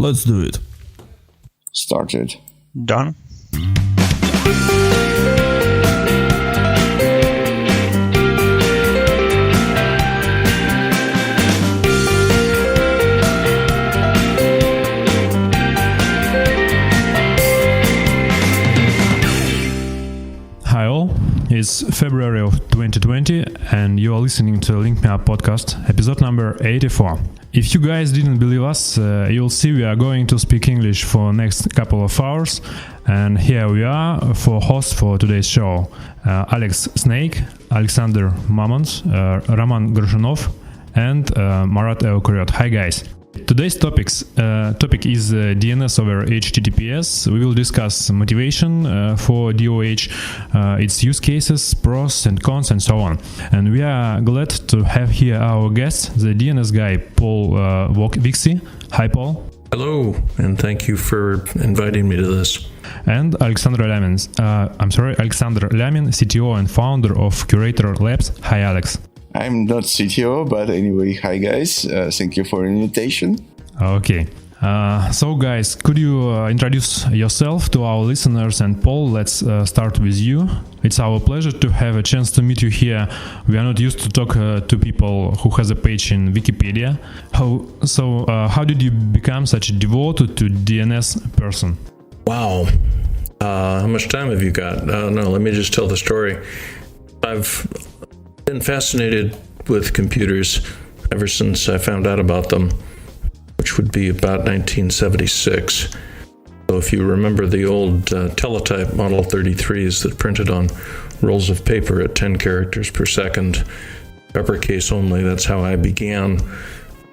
Let's do it. Started. Done. Hi all, it's February of 2020 and you are listening to linkmeup podcast, episode number 84. If you guys didn't believe us, you'll see we are going to speak English for next couple of hours, and here we are for hosts for today's show. Alex Snake, Alexander Mamons, Roman Grushinov, and Marat Eukuriot. Hi guys. Today's topic is DNS over HTTPS. We will discuss motivation for DOH, its use cases, pros and cons, and so on. And we are glad to have here our guest, the DNS guy, Paul Vixie. Hi, Paul. Hello, and thank you for inviting me to this. And Alexander Lyamin, CTO and founder of Curator Labs. Hi, Alex. I'm not CTO, but anyway, hi guys. Thank you for the invitation. Okay. So guys, could you introduce yourself to our listeners? And Paul, let's start with you. It's our pleasure to have a chance to meet you here. We are not used to talk to people who has a page in Wikipedia. How did you become such a devoted to DNS person? Wow. How much time have you got? No, let me just tell the story. I've been fascinated with computers ever since I found out about them, which would be about 1976. So if you remember the old teletype Model 33s that printed on rolls of paper at 10 characters per second, uppercase only, that's how I began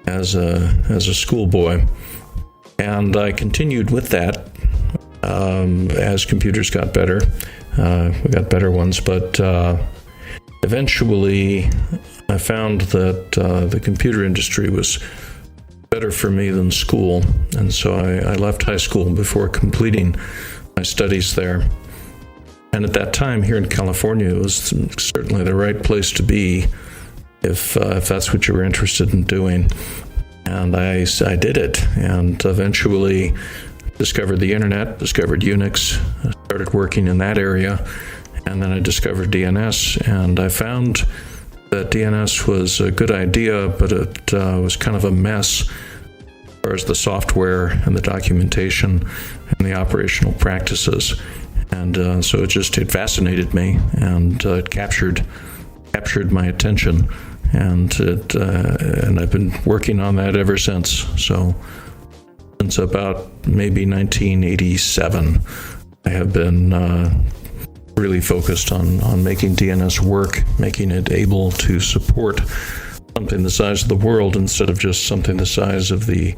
as a schoolboy. And I continued with that as computers got better. We got better ones, but eventually, I found that the computer industry was better for me than school, and so I left high school before completing my studies there. And at that time, here in California, it was certainly the right place to be if that's what you were interested in doing. And I did it, and eventually discovered the internet, discovered Unix, started working in that area. And then I discovered DNS, and I found that DNS was a good idea, but it was kind of a mess as far as the software and the documentation and the operational practices. And so it fascinated me, and it captured my attention, and I've been working on that ever since. So since about maybe 1987, I have been really focused on making DNS work, making it able to support something the size of the world instead of just something the size of the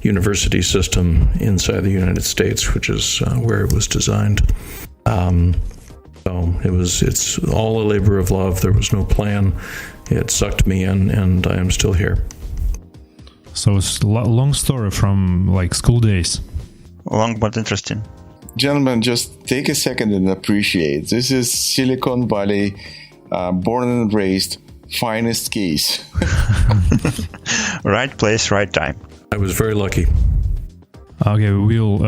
university system inside the United States, which is where it was designed. So it's all a labor of love. There was no plan. It sucked me in, and I am still here. So it's a long story from like school days. Long but interesting. Gentlemen, just take a second and appreciate. This is Silicon Valley, born and raised, finest case. Right place, right time. I was very lucky. Okay, we'll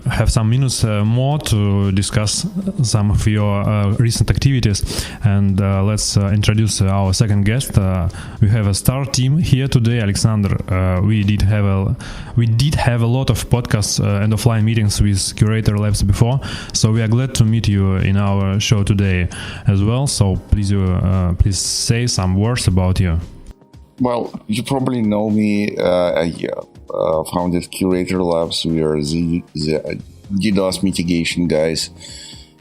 have some minutes more to discuss some of your recent activities, and let's introduce our second guest. We have a star team here today, Alexander. We did have a lot of podcasts and offline meetings with Curator Labs before, so we are glad to meet you in our show today as well. So please say some words about you. Well, you probably know me. Founded Curator Labs. We are the DDoS mitigation guys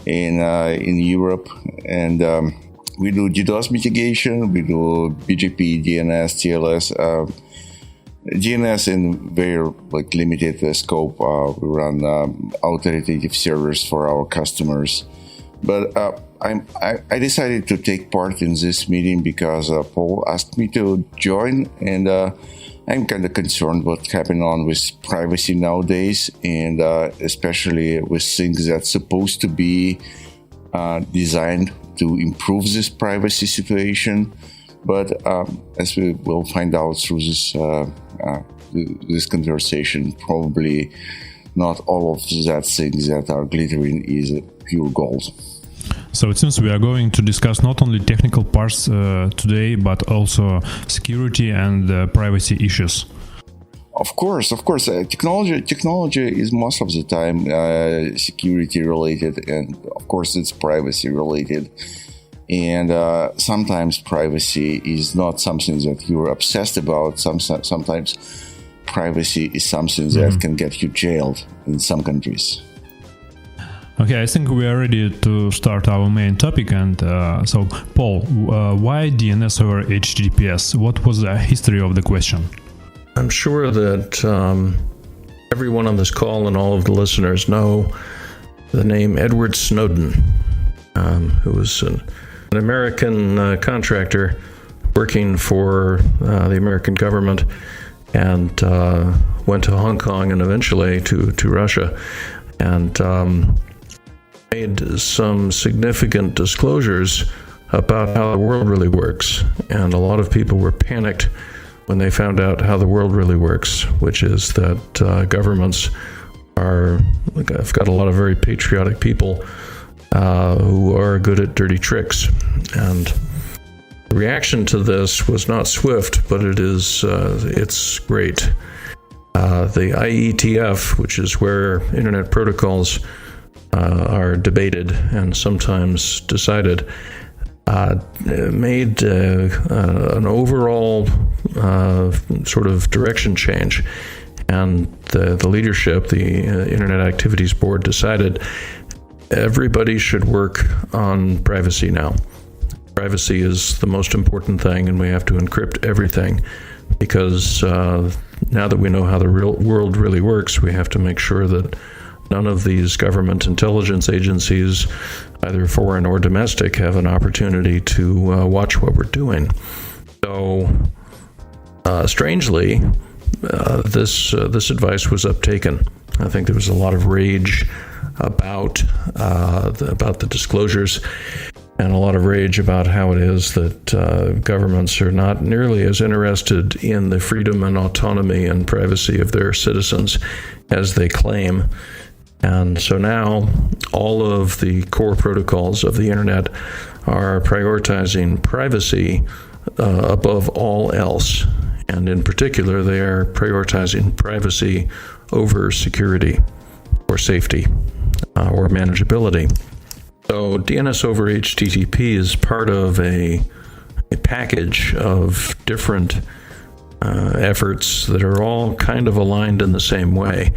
in Europe, and we do DDoS mitigation. We do BGP, DNS, TLS, DNS in very limited scope. We run authoritative servers for our customers. But I decided to take part in this meeting because Paul asked me to join, and I'm kind of concerned what's happening on with privacy nowadays, and especially with things that's supposed to be designed to improve this privacy situation. But as we will find out through this this conversation, probably not all of that things that are glittering is pure gold. So it seems we are going to discuss not only technical parts today, but also security and privacy issues. Of course. Technology is most of the time security related, and of course it's privacy related. And sometimes privacy is not something that you're obsessed about. Sometimes privacy is something that can get you jailed in some countries. Okay, I think we are ready to start our main topic. And so, Paul, why DNS over HTTPS? What was the history of the question? I'm sure that everyone on this call and all of the listeners know the name Edward Snowden, who was an American contractor working for the American government, and went to Hong Kong and eventually to Russia, and made some significant disclosures about how the world really works. And a lot of people were panicked when they found out how the world really works, which is that governments have got a lot of very patriotic people who are good at dirty tricks. And the reaction to this was not swift, but it's great. The IETF, which is where internet protocols are debated and sometimes decided, made an overall sort of direction change. And the leadership, the Internet Activities Board, decided everybody should work on privacy now. Privacy is the most important thing, and we have to encrypt everything, because now that we know how the real world really works, we have to make sure that none of these government intelligence agencies, either foreign or domestic, have an opportunity to watch what we're doing. So, strangely, this advice was uptaken. I think there was a lot of rage about the disclosures, and a lot of rage about how it is that governments are not nearly as interested in the freedom and autonomy and privacy of their citizens as they claim. And so now all of the core protocols of the internet are prioritizing privacy above all else. And in particular, they are prioritizing privacy over security or safety or manageability. So DNS over HTTP is part of a package of different efforts that are all kind of aligned in the same way.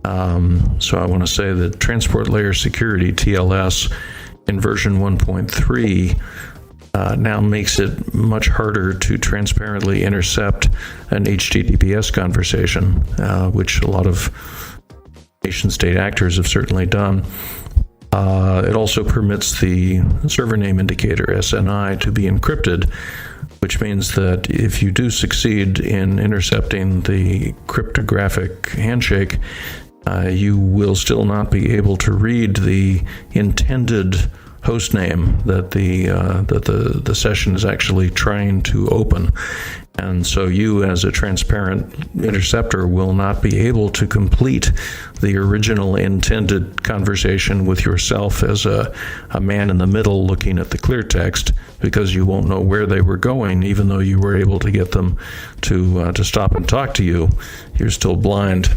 So I want to say that Transport Layer Security, TLS, in version 1.3 now makes it much harder to transparently intercept an HTTPS conversation, which a lot of nation-state actors have certainly done. It also permits the server name indicator, SNI, to be encrypted, which means that if you do succeed in intercepting the cryptographic handshake, you will still not be able to read the intended host name that the session is actually trying to open. And so you, as a transparent interceptor, will not be able to complete the original intended conversation with yourself as a man in the middle looking at the clear text, because you won't know where they were going, even though you were able to get them to stop and talk to you. You're still blind.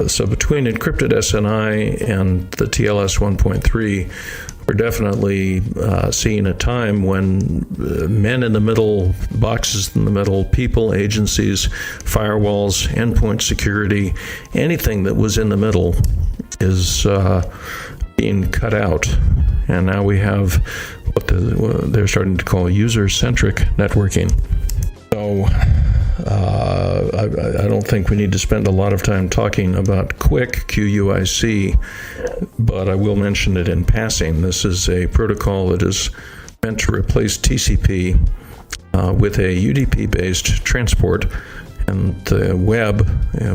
So between encrypted SNI and the TLS 1.3, we're definitely seeing a time when men in the middle, boxes in the middle, people, agencies, firewalls, endpoint security, anything that was in the middle is being cut out. And now we have what they're starting to call user-centric networking. So I don't think we need to spend a lot of time talking about QUIC, QUIC, but I will mention it in passing. This is a protocol that is meant to replace TCP with a UDP-based transport, and the web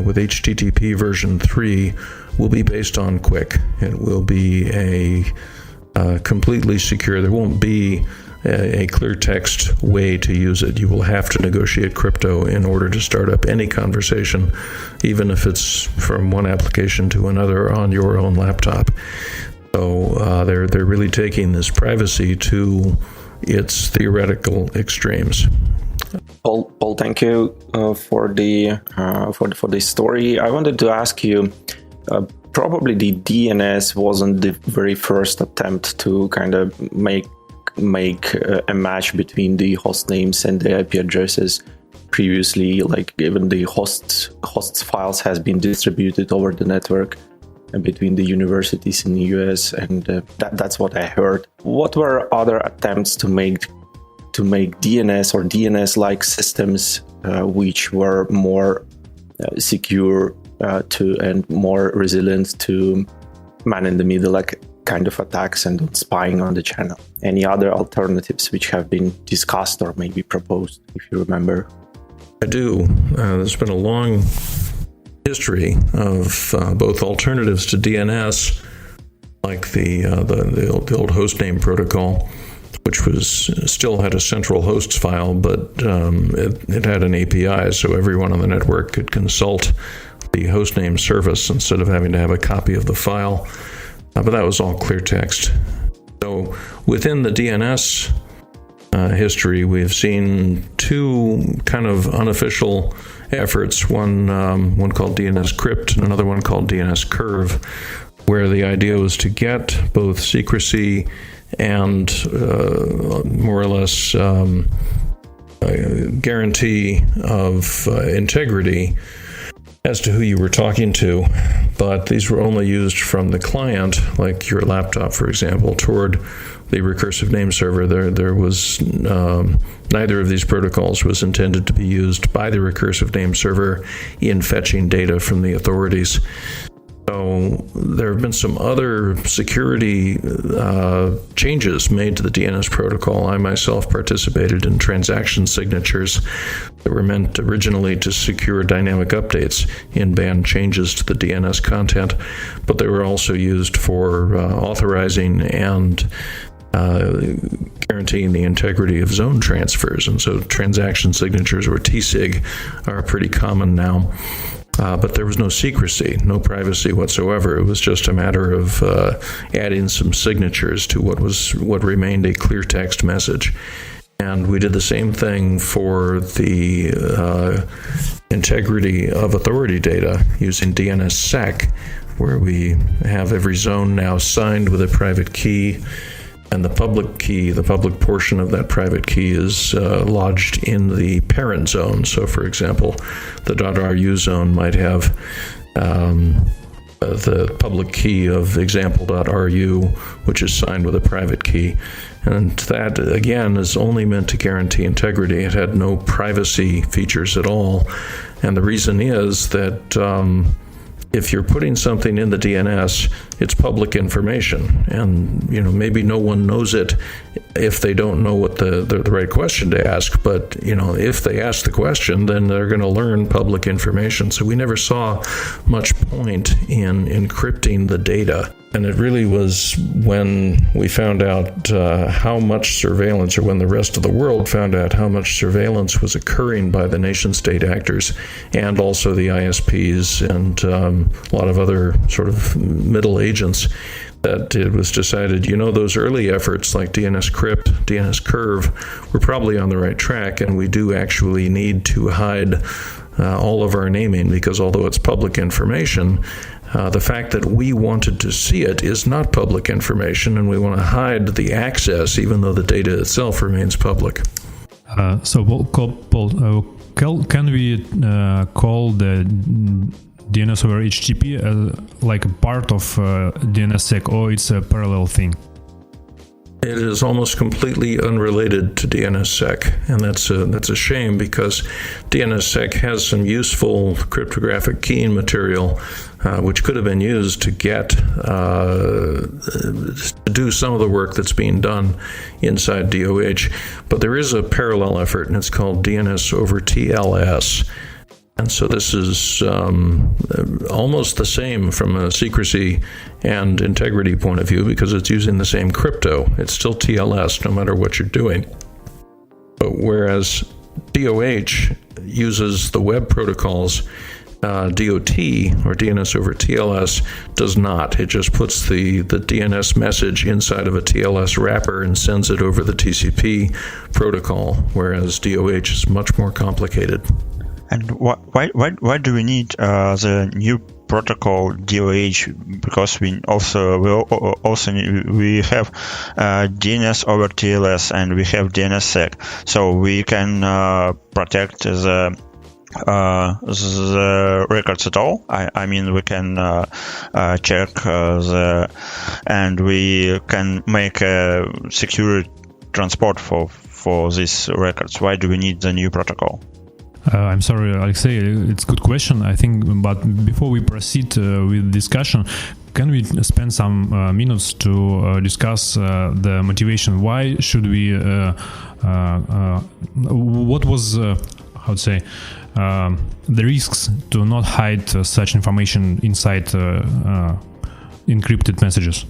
with HTTP version 3 will be based on QUIC. It will be a completely secure. There won't be a clear text way to use it. You will have to negotiate crypto in order to start up any conversation, even if it's from one application to another on your own laptop. So they're really taking this privacy to its theoretical extremes. Paul, thank you for the story. I wanted to ask you. Probably the DNS wasn't the very first attempt to kind of make a match between the host names and the IP addresses. Previously, like even the hosts files has been distributed over the network between the universities in the US, and that's what I heard. What were other attempts to make DNS or DNS-like systems which were more secure and more resilient to man-in-the-middle like kind of attacks and spying on the channel? Any other alternatives which have been discussed or maybe proposed, if you remember? I do. There's been a long history of both alternatives to DNS, like the old hostname protocol, which still had a central hosts file, but it had an API, so everyone on the network could consult the hostname service instead of having to have a copy of the file. But that was all clear text. So within the DNS history, we've seen two kind of unofficial efforts, one called DNS Crypt and another one called DNS Curve, where the idea was to get both secrecy and more or less guarantee of integrity as to who you were talking to, but these were only used from the client, like your laptop, for example, toward the recursive name server. There was neither of these protocols was intended to be used by the recursive name server in fetching data from the authorities. So there have been some other security changes made to the DNS protocol. I myself participated in transaction signatures that were meant originally to secure dynamic updates in band changes to the DNS content, but they were also used for authorizing and guaranteeing the integrity of zone transfers. And so transaction signatures, or TSIG, are pretty common now. But there was no secrecy, no privacy whatsoever. It was just a matter of adding some signatures to what remained a clear text message. And we did the same thing for the integrity of authority data using DNSSEC, where we have every zone now signed with a private key, and the public key, the public portion of that private key, is lodged in the parent zone. So, for example, the .ru zone might have the public key of example.ru, which is signed with a private key. And that, again, is only meant to guarantee integrity. It had no privacy features at all. And the reason is that if you're putting something in the DNS, it's public information, and maybe no one knows it if they don't know what the right question to ask. But if they ask the question, then they're going to learn public information. So we never saw much point in encrypting the data. And it really was when we found out how much surveillance, or when the rest of the world found out how much surveillance was occurring by the nation-state actors and also the ISPs and a lot of other sort of middle agents, that it was decided, those early efforts like DNS Crypt, DNS Curve, were probably on the right track, and we do actually need to hide all of our naming, because although it's public information, the fact that we wanted to see it is not public information, and we want to hide the access even though the data itself remains public. So, Paul, can we call the DNS over HTTP like a part of DNSSEC, or it's a parallel thing? It is almost completely unrelated to DNSSEC, and that's a shame, because DNSSEC has some useful cryptographic keying material which could have been used to to do some of the work that's being done inside DOH. But there is a parallel effort, and it's called DNS over TLS. And so this is almost the same from a secrecy and integrity point of view because it's using the same crypto. It's still TLS no matter what you're doing. But whereas DOH uses the web protocols, DOT, or DNS over TLS, does not. It just puts the DNS message inside of a TLS wrapper and sends it over the TCP protocol, whereas DOH is much more complicated. And why do we need the new protocol DOH? Because we have DNS over TLS and we have DNSSEC, so we can protect the records at all. I mean, we can check and we can make a secure transport for these records. Why do we need the new protocol? I'm sorry, Alexei, it's a good question, I think, but before we proceed with discussion, can we spend some minutes to discuss the motivation? Why should we, what was, the risks to not hide such information inside encrypted messages?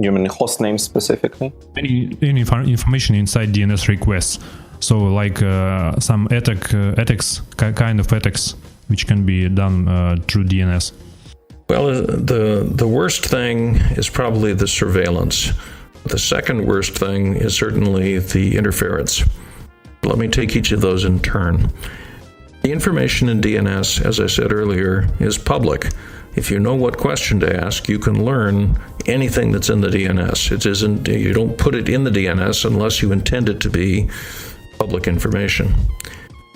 You mean host name specifically? Any information inside DNS requests. So like some attacks, kind of attacks, which can be done through DNS. Well, the worst thing is probably the surveillance. The second worst thing is certainly the interference. Let me take each of those in turn. The information in DNS, as I said earlier, is public. If you know what question to ask, you can learn anything that's in the DNS. It isn't, you don't put it in the DNS unless you intend it to be public information.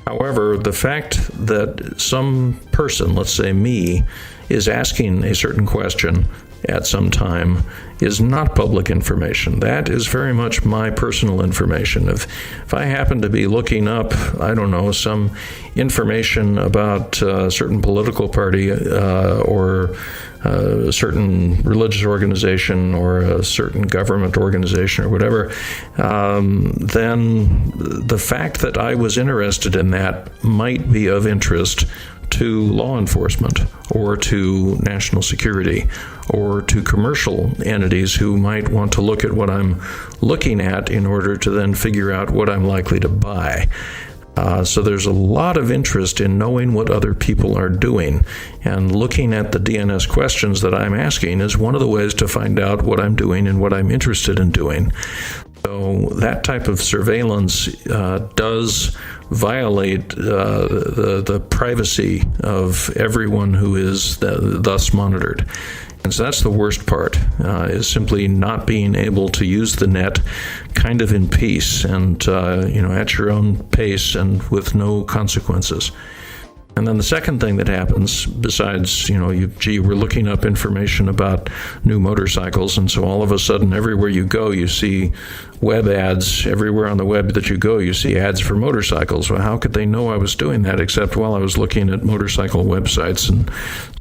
However, the fact that some person, let's say me, is asking a certain question at some time is not public information. That is very much my personal information. If I happen to be looking up, I don't know, some information about a certain political party or a certain religious organization or a certain government organization or whatever, then the fact that I was interested in that might be of interest to law enforcement or to national security or to commercial entities who might want to look at what I'm looking at in order to then figure out what I'm likely to buy. So there's a lot of interest in knowing what other people are doing, and looking at the DNS questions that I'm asking is one of the ways to find out what I'm doing and what I'm interested in doing. So that type of surveillance does violate the privacy of everyone who is thus monitored. And so that's the worst part, is simply not being able to use the net kind of in peace and, at your own pace and with no consequences. And then the second thing that happens, besides, we're looking up information about new motorcycles, and so all of a sudden, everywhere you go, you see web ads. Everywhere on the web that you go, you see ads for motorcycles. Well, how could they know I was doing that except while I was looking at motorcycle websites? And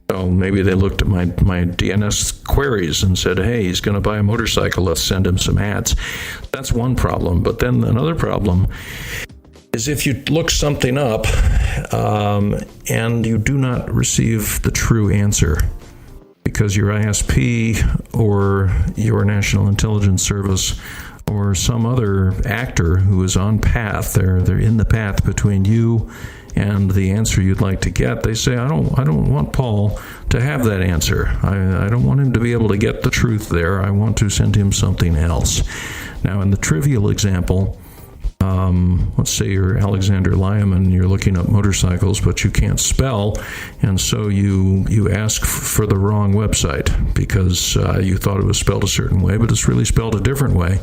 so maybe they looked at my DNS queries and said, hey, he's going to buy a motorcycle, let's send him some ads. That's one problem. But then another problem is if you look something up and you do not receive the true answer because your ISP or your National Intelligence Service or some other actor who is on path, they're in the path between you and the answer you'd like to get, they say, I don't want Paul to have that answer. I don't want him to be able to get the truth there. I want to send him something else. Now, in the trivial example, let's say you're Alexander Lyman, you're looking up motorcycles, but you can't spell, and so you ask for the wrong website because you thought it was spelled a certain way, but it's really spelled a different way.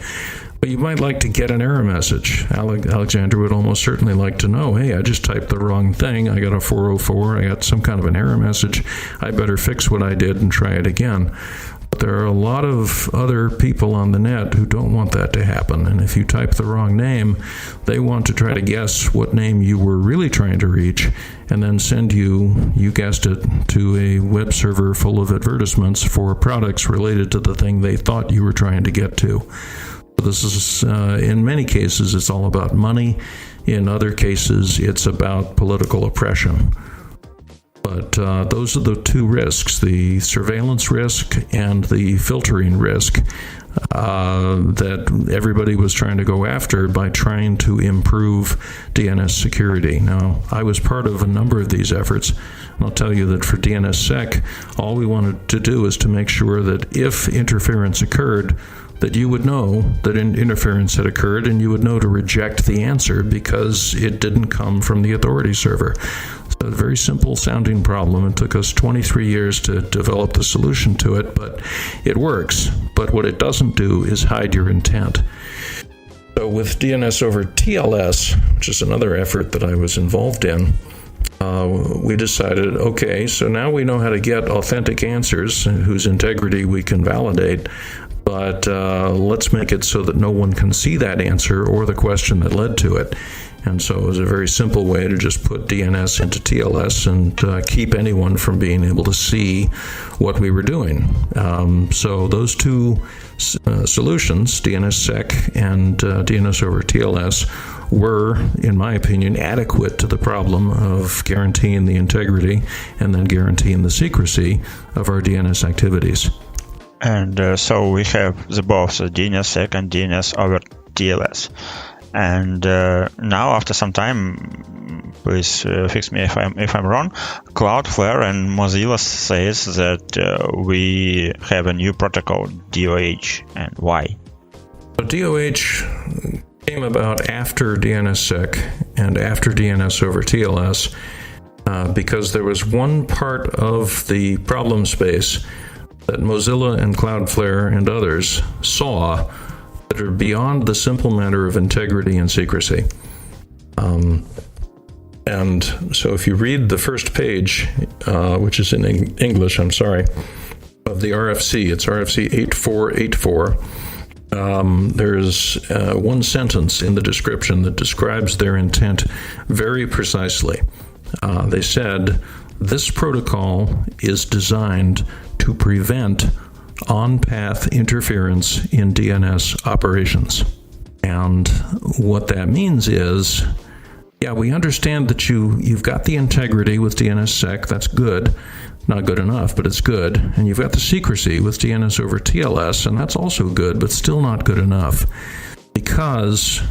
But you might like to get an error message. Alexander would almost certainly like to know, hey, I just typed the wrong thing. I got a 404. I got some kind of an error message. I better fix what I did and try it again. But there are a lot of other people on the net who don't want that to happen. And if you type the wrong name, they want to try to guess what name you were really trying to reach and then send you guessed it, to a web server full of advertisements for products related to the thing they thought you were trying to get to. This is, in many cases, it's all about money. In other cases, it's about political oppression. But those are the two risks, the surveillance risk and the filtering risk that everybody was trying to go after by trying to improve DNS security. Now, I was part of a number of these efforts, and I'll tell you that for DNSSEC, all we wanted to do is to make sure that if interference occurred, that you would know that interference had occurred and you would know to reject the answer because it didn't come from the authority server. So a very simple sounding problem. It took us 23 years to develop the solution to it, but it works. But what it doesn't do is hide your intent. So with DNS over TLS, which is another effort that I was involved in, we decided, okay, so now we know how to get authentic answers whose integrity we can validate, but let's make it so that no one can see that answer or the question that led to it. And so it was a very simple way to just put DNS into TLS and keep anyone from being able to see what we were doing. So those two solutions, DNSSEC and DNS over TLS, were, in my opinion, adequate to the problem of guaranteeing the integrity and then guaranteeing the secrecy of our DNS activities. And so we have both DNSSEC and DNS over TLS. And now, after some time, please fix me if I'm wrong, Cloudflare and Mozilla says that we have a new protocol, DOH, and why? So DOH came about after DNSSEC and after DNS over TLS because there was one part of the problem space that Mozilla and Cloudflare and others saw that are beyond the simple matter of integrity and secrecy. And so if you read the first page, which is in English, of the RFC, it's RFC 8484, there's one sentence in the description that describes their intent very precisely. They said, this protocol is designed to prevent on-path interference in DNS operations. And what that means is, yeah, we understand that you've got the integrity with DNSSEC, that's good. Not good enough, but it's good. And you've got the secrecy with DNS over TLS, and that's also good, but still not good enough. Because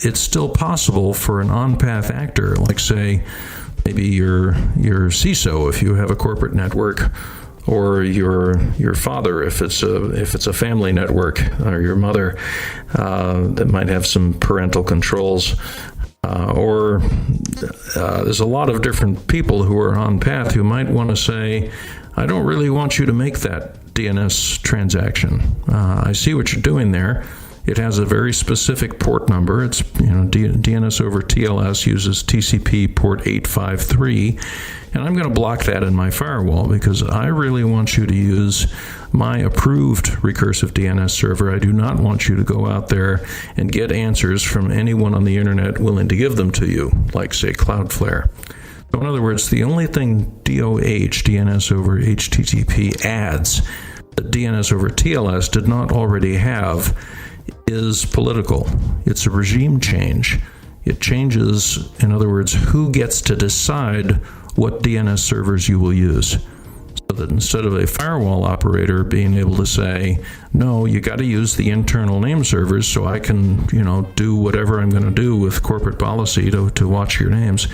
it's still possible for an on-path actor, like say, maybe your CISO if you have a corporate network, or your father if it's a family network, or your mother that might have some parental controls, or there's a lot of different people who are on path who might want to say, I don't really want you to make that DNS transaction. I see what you're doing there. It has a very specific port number. It's DNS over TLS uses TCP port 853, and I'm going to block that in my firewall because I really want you to use my approved recursive DNS server. I do not want you to go out there and get answers from anyone on the internet willing to give them to you, like say Cloudflare. So in other words, the only thing DOH, DNS over HTTP, adds that DNS over TLS did not already have is political. It's a regime change. It changes, in other words, who gets to decide what DNS servers you will use. So that instead of a firewall operator being able to say, no, you got to use the internal name servers so I can, do whatever I'm going to do with corporate policy to watch your names,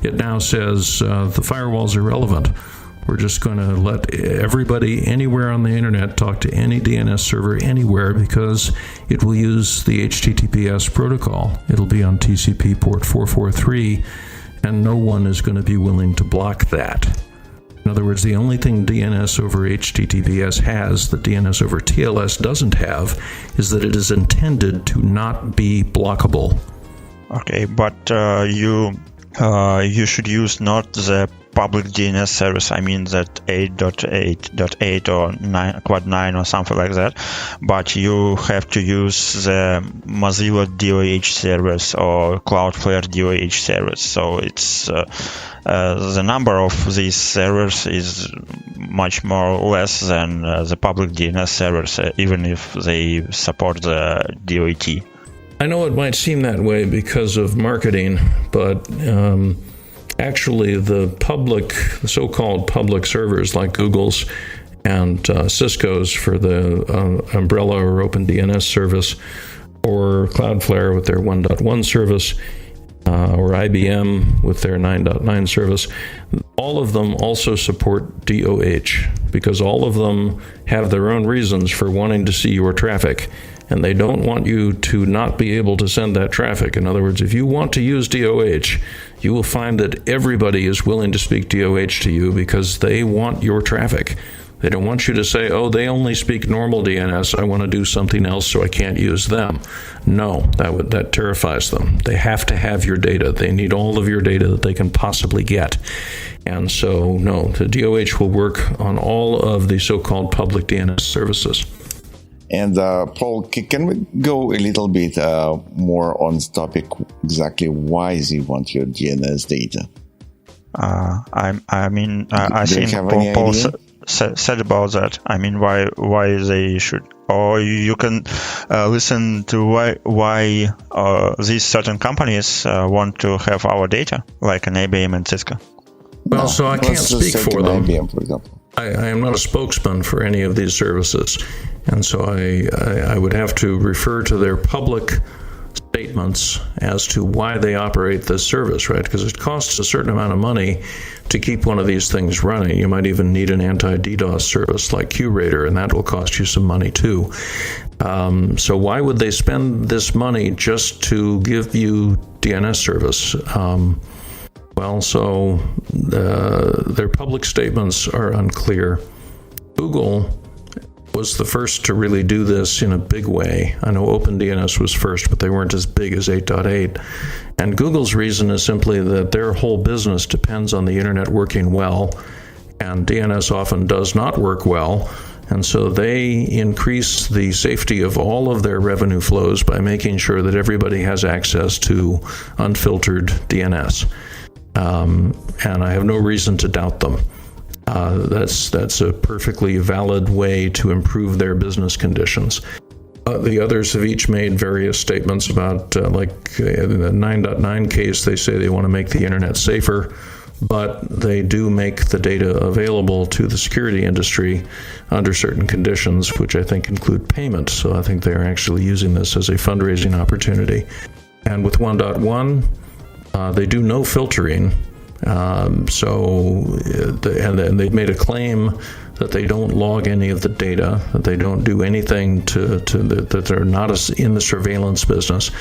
it now says the firewall's irrelevant. We're just going to let everybody anywhere on the internet talk to any DNS server anywhere because it will use the HTTPS protocol. It'll be on TCP port 443, and no one is going to be willing to block that. In other words, the only thing DNS over HTTPS has that DNS over TLS doesn't have is that it is intended to not be blockable. Okay, but you should use not the public DNS service, I mean that 8.8.8 or 9.9 or something like that, but you have to use the Mozilla DOH service or Cloudflare DOH service. So it's the number of these servers is much more or less than the public DNS servers, even if they support the DOT. I know it might seem that way because of marketing, but actually the so-called public servers like Google's and Cisco's for the Umbrella or OpenDNS service, or Cloudflare with their 1.1 service, or IBM with their 9.9 service, all of them also support DOH, because all of them have their own reasons for wanting to see your traffic, and they don't want you to not be able to send that traffic. In other words, if you want to use DOH, you will find that everybody is willing to speak DOH to you because they want your traffic. They don't want you to say, oh, they only speak normal DNS. I want to do something else, so I can't use them. No, that terrifies them. They have to have your data. They need all of your data that they can possibly get. And so, no, the DOH will work on all of the so-called public DNS services. And Paul, can we go a little bit more on this topic? Exactly why they want your DNS data? I think Paul said about that. I mean, why they should, or you can listen to why these certain companies want to have our data, like an IBM and Cisco. Well, so I can't speak for them. IBM, for example. I am not a spokesman for any of these services, and so I would have to refer to their public statements as to why they operate this service, right? Because it costs a certain amount of money to keep one of these things running. You might even need an anti-DDoS service like QRadar, and that will cost you some money too. So why would they spend this money just to give you DNS service? Their public statements are unclear. Google was the first to really do this in a big way. I know OpenDNS was first, but they weren't as big as 8.8. And Google's reason is simply that their whole business depends on the internet working well, and DNS often does not work well. And so they increase the safety of all of their revenue flows by making sure that everybody has access to unfiltered DNS. And I have no reason to doubt them. That's a perfectly valid way to improve their business conditions. The others have each made various statements about, like in the 9.9 case, they say they want to make the internet safer, but they do make the data available to the security industry under certain conditions, which I think include payment. So I think they're actually using this as a fundraising opportunity. And with 1.1, they do no filtering. And they've made a claim that they don't log any of the data, that they don't do anything that they're not in the surveillance business.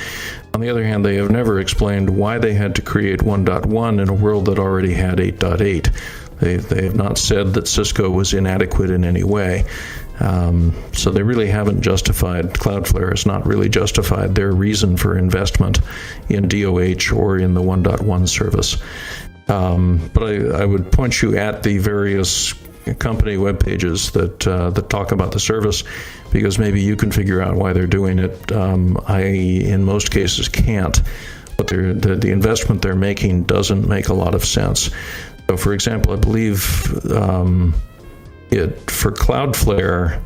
On the other hand, they have never explained why they had to create 1.1 in a world that already had 8.8. They have not said that Cisco was inadequate in any way. So they really haven't justified, Cloudflare has not really justified their reason for investment in DOH or in the 1.1 service. But I would point you at the various company web pages that talk about the service, because maybe you can figure out why they're doing it. I, in most cases, can't. But the investment they're making doesn't make a lot of sense. So, for example, I believe for Cloudflare,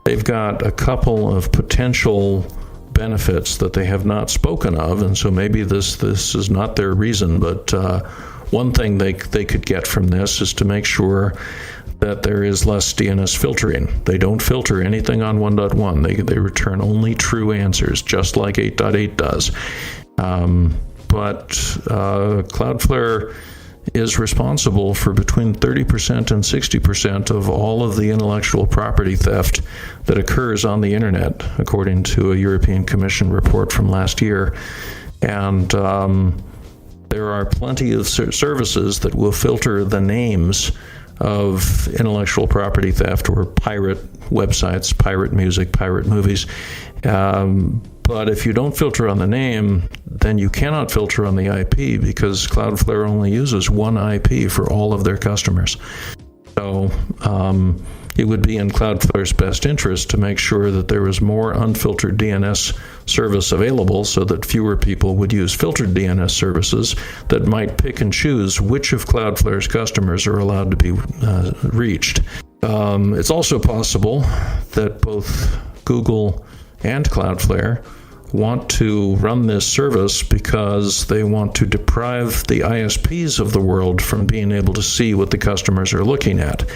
they've got a couple of potential benefits that they have not spoken of, and so maybe this is not their reason, but one thing they could get from this is to make sure that there is less DNS filtering. They don't filter anything on 1.1. They return only true answers, just like 8.8 does. But Cloudflare is responsible for between 30% and 60% of all of the intellectual property theft that occurs on the internet, according to a European Commission report from last year. And there are plenty of services that will filter the names of intellectual property theft or pirate websites, pirate music, pirate movies. But if you don't filter on the name, then you cannot filter on the IP, because Cloudflare only uses one IP for all of their customers. So it would be in Cloudflare's best interest to make sure that there was more unfiltered DNS service available, so that fewer people would use filtered DNS services that might pick and choose which of Cloudflare's customers are allowed to be reached. It's also possible that both Google and Cloudflare want to run this service because they want to deprive the ISPs of the world from being able to see what the customers are looking at.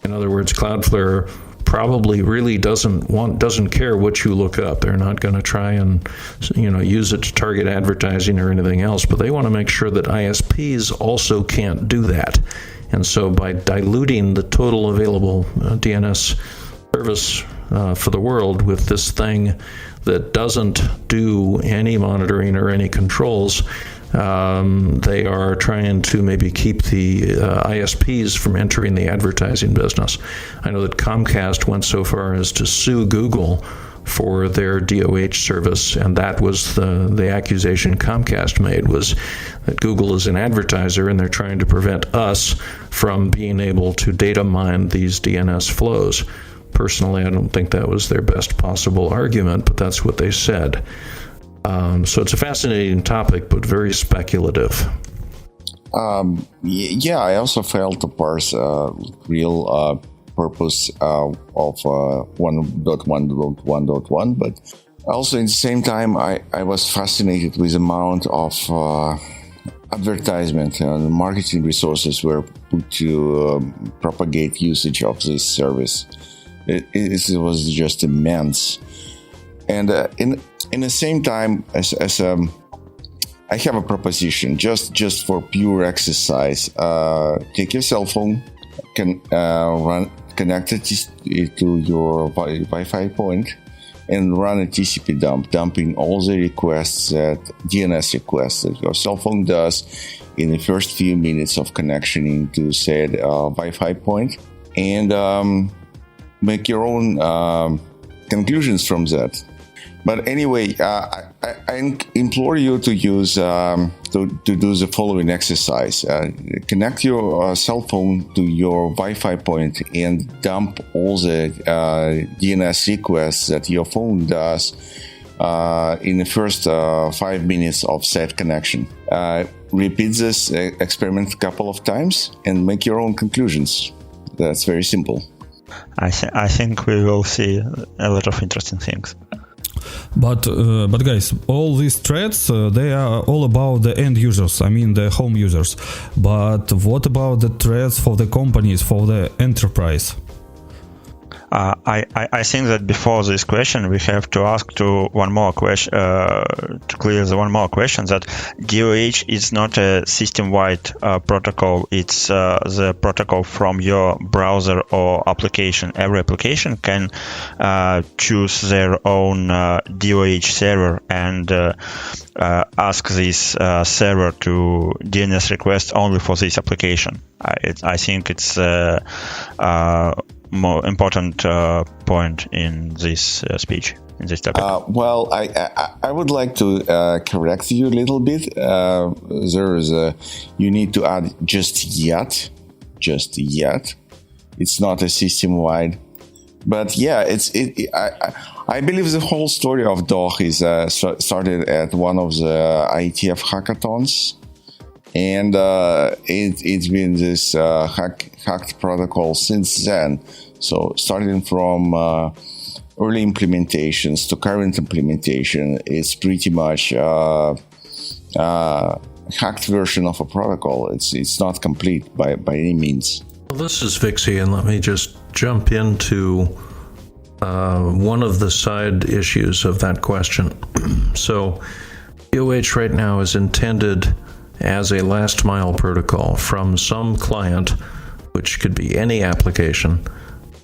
In other words, Cloudflare probably really doesn't care what you look up. They're not going to try and use it to target advertising or anything else, but they want to make sure that ISPs also can't do that. And so by diluting the total available DNS service for the world with this thing that doesn't do any monitoring or any controls, they are trying to maybe keep the ISPs from entering the advertising business. I know that Comcast went so far as to sue Google for their DOH service, and that was the accusation Comcast made, was that Google is an advertiser and they're trying to prevent us from being able to data mine these DNS flows. Personally, I don't think that was their best possible argument, but that's what they said. So it's a fascinating topic, but very speculative. Yeah, I also failed to parse real purpose of 1.1.1.1, but also at the same time, I was fascinated with the amount of advertisement and marketing resources were put to propagate usage of this service. It was just immense. And in the same time, as I have a proposition just for pure exercise. Take your cell phone, connect it to your Wi-Fi point, and run a TCP dump, dumping all the requests DNS requests that your cell phone does in the first few minutes of connection into said Wi-Fi point, and make your own conclusions from that. But anyway, I implore you to use to do the following exercise: connect your cell phone to your Wi-Fi point and dump all the DNS requests that your phone does in the first 5 minutes of said connection. Repeat this experiment a couple of times and make your own conclusions. That's very simple. I think we will see a lot of interesting things. But guys, all these threads, they are all about the end users, I mean the home users. But what about the threads for the companies, for the enterprise? I think that before this question, we have to ask one more question to clear the one more question, that DOH is not a system-wide protocol. It's the protocol from your browser or application. Every application can choose their own DOH server and ask this server to DNS request only for this application. I think it's more important point in this speech, in this topic. Well, I would like to correct you a little bit. There is you need to add just yet. It's not a system-wide. But yeah, I believe the whole story of DOH is started at one of the IETF hackathons. And it's been this hacked protocol since then. So starting from early implementations to current implementation, it's pretty much hacked version of a protocol. It's not complete by any means. Well, this is Vixie, and let me just jump into one of the side issues of that question. So DOH right now is intended as a last mile protocol from some client, which could be any application,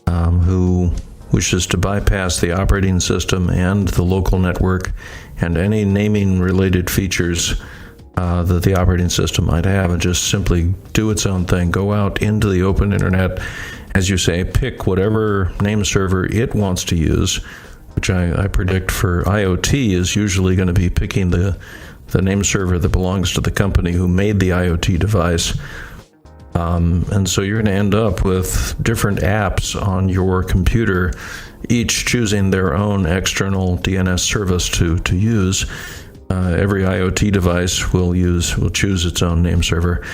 who wishes to bypass the operating system and the local network and any naming related features that the operating system might have, and just simply do its own thing, go out into the open internet, as you say, pick whatever name server it wants to use, which I predict for IoT is usually going to be picking the name server that belongs to the company who made the IoT device. And so you're going to end up with different apps on your computer, each choosing their own external DNS service to use. Every IoT device will choose its own name server.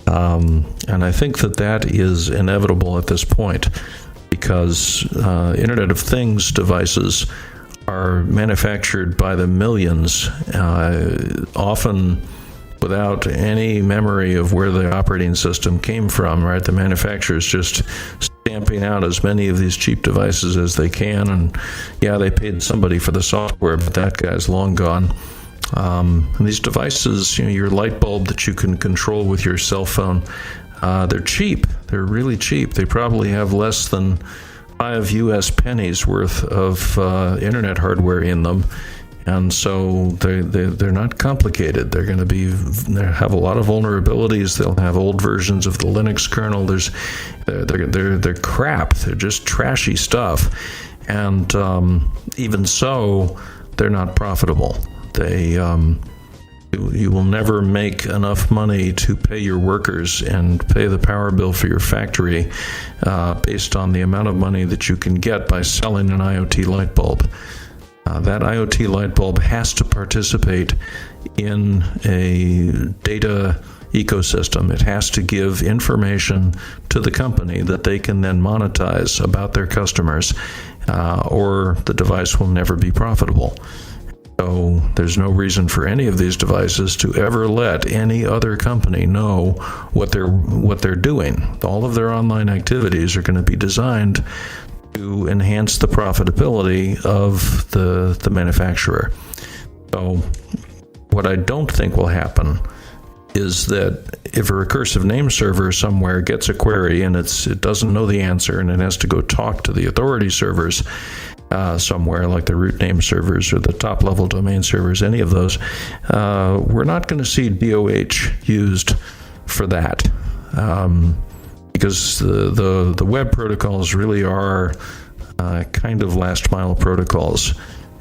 And I think that is inevitable at this point, because Internet of Things devices are manufactured by the millions, often without any memory of where the operating system came from, right? The manufacturer's just stamping out as many of these cheap devices as they can, and yeah, they paid somebody for the software, but that guy's long gone. And these devices, your light bulb that you can control with your cell phone, they're cheap. They're really cheap. They probably have less than 5 US pennies worth of internet hardware in them. And so they're not complicated. They're going to have a lot of vulnerabilities. They'll have old versions of the Linux kernel. They're crap. They're just trashy stuff. And even so, they're not profitable. You will never make enough money to pay your workers and pay the power bill for your factory based on the amount of money that you can get by selling an IoT light bulb. That IoT light bulb has to participate in a data ecosystem. It has to give information to the company that they can then monetize about their customers, or the device will never be profitable. So there's no reason for any of these devices to ever let any other company know what they're doing. All of their online activities are going to be designed to enhance the profitability of the manufacturer. So what I don't think will happen is that if a recursive name server somewhere gets a query and it doesn't know the answer and it has to go talk to the authority servers somewhere, like the root name servers or the top level domain servers, any of those, we're not going to see DOH used for that. Because the web protocols really are kind of last mile protocols,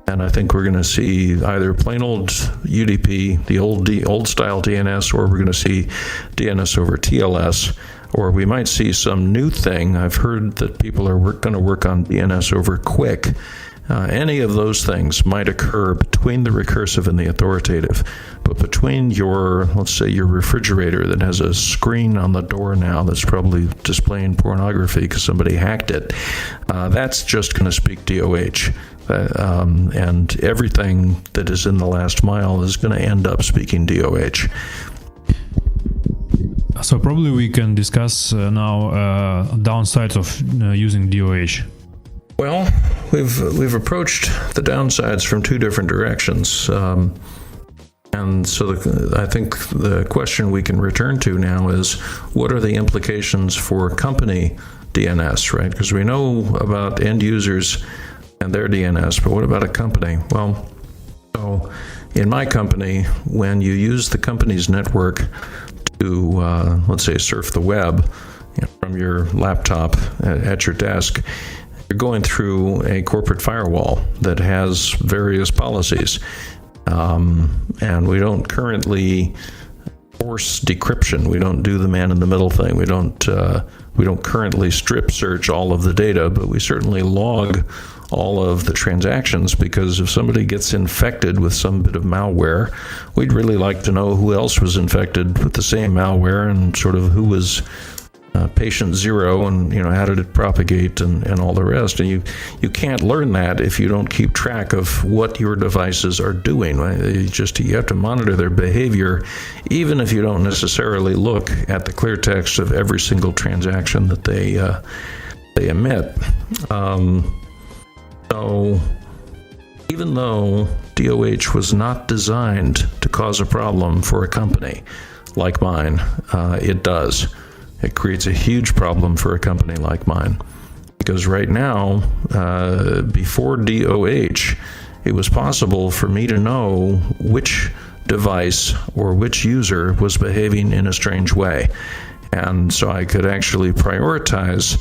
and I think we're going to see either plain old UDP, the old style DNS, or we're going to see DNS over TLS, or we might see some new thing. I've heard that people are going to work on DNS over QUIC. Any of those things might occur between the recursive and the authoritative, but between let's say your refrigerator that has a screen on the door now that's probably displaying pornography because somebody hacked it, that's just going to speak DOH. And everything that is in the last mile is going to end up speaking DOH. So probably we can discuss now downsides of using DOH. Well, we've approached the downsides from two different directions, and so I think the question we can return to now is, what are the implications for company DNS, right? Because we know about end users and their DNS, but what about a company? Well, so in my company, when you use the company's network to, let's say, surf the web from your laptop at your desk, you're going through a corporate firewall that has various policies, and we don't currently force decryption. We don't do the man-in-the-middle thing. We don't currently strip search all of the data, but we certainly log all of the transactions, because if somebody gets infected with some bit of malware, we'd really like to know who else was infected with the same malware and sort of who was patient zero, and how did it propagate, and all the rest. And you can't learn that if you don't keep track of what your devices are doing. You have to monitor their behavior, even if you don't necessarily look at the clear text of every single transaction that they emit. So even though DOH was not designed to cause a problem for a company like mine, it does. It creates a huge problem for a company like mine, because right now, before DOH, it was possible for me to know which device or which user was behaving in a strange way. And so I could actually prioritize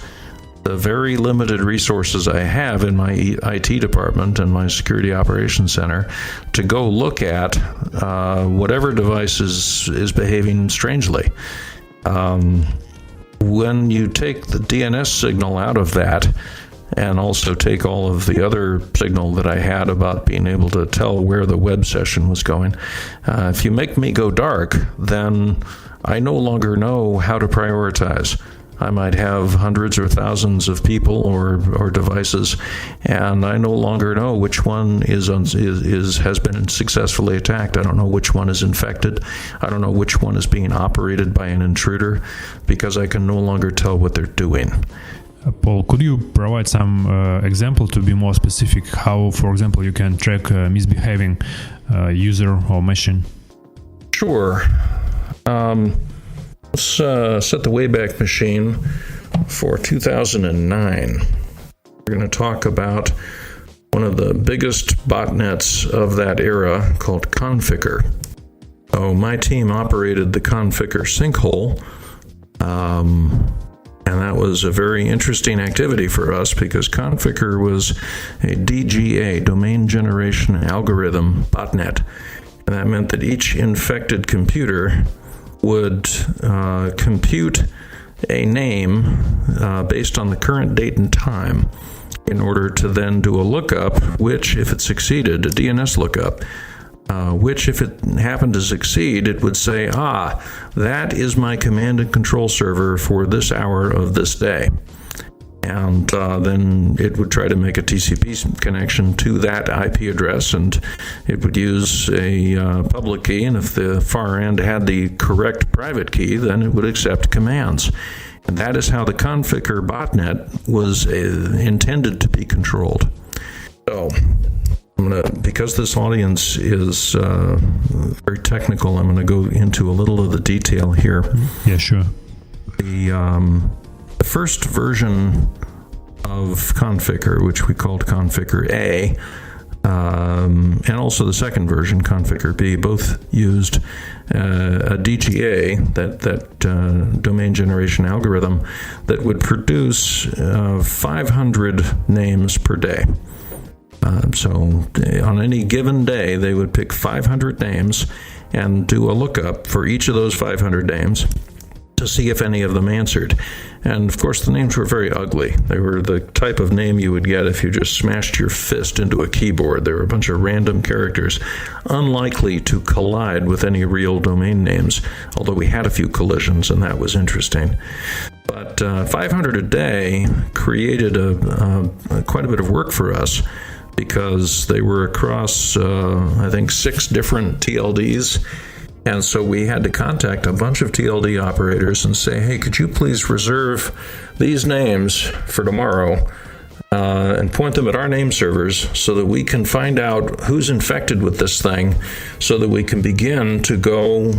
the very limited resources I have in my IT department and my security operations center to go look at whatever device is behaving strangely. When you take the DNS signal out of that, and also take all of the other signal that I had about being able to tell where the web session was going, if you make me go dark, then I no longer know how to prioritize. I might have hundreds or thousands of people or devices, and I no longer know which one has been successfully attacked. I don't know which one is infected. I don't know which one is being operated by an intruder, because I can no longer tell what they're doing. Paul, could you provide some example to be more specific? How, for example, you can track misbehaving user or machine? Sure. Let's set the Wayback Machine for 2009. We're going to talk about one of the biggest botnets of that era called Conficker. So my team operated the Conficker sinkhole, and that was a very interesting activity for us because Conficker was a DGA, domain generation algorithm botnet. And that meant that each infected computer would compute a name based on the current date and time in order to then do a lookup, which, if it succeeded, a DNS lookup, which, if it happened to succeed, it would say, that is my command and control server for this hour of this day. And then it would try to make a TCP connection to that IP address, and it would use a public key, and if the far end had the correct private key, then it would accept commands. And that is how the Conficker botnet was intended to be controlled. So, because this audience is very technical, I'm going to go into a little of the detail here. Yeah, sure. The first version of Conficker, which we called Conficker A, and also the second version, Conficker B, both used a DGA, that domain generation algorithm, that would produce 500 names per day. So on any given day, they would pick 500 names and do a lookup for each of those 500 names to see if any of them answered. And of course, the names were very ugly. They were the type of name you would get if you just smashed your fist into a keyboard. They were a bunch of random characters, unlikely to collide with any real domain names, although we had a few collisions, and that was interesting. But 500 a day created quite a bit of work for us, because they were across, I think, 6 different TLDs. And so we had to contact a bunch of TLD operators and say, hey, could you please reserve these names for tomorrow and point them at our name servers so that we can find out who's infected with this thing, so that we can begin to go,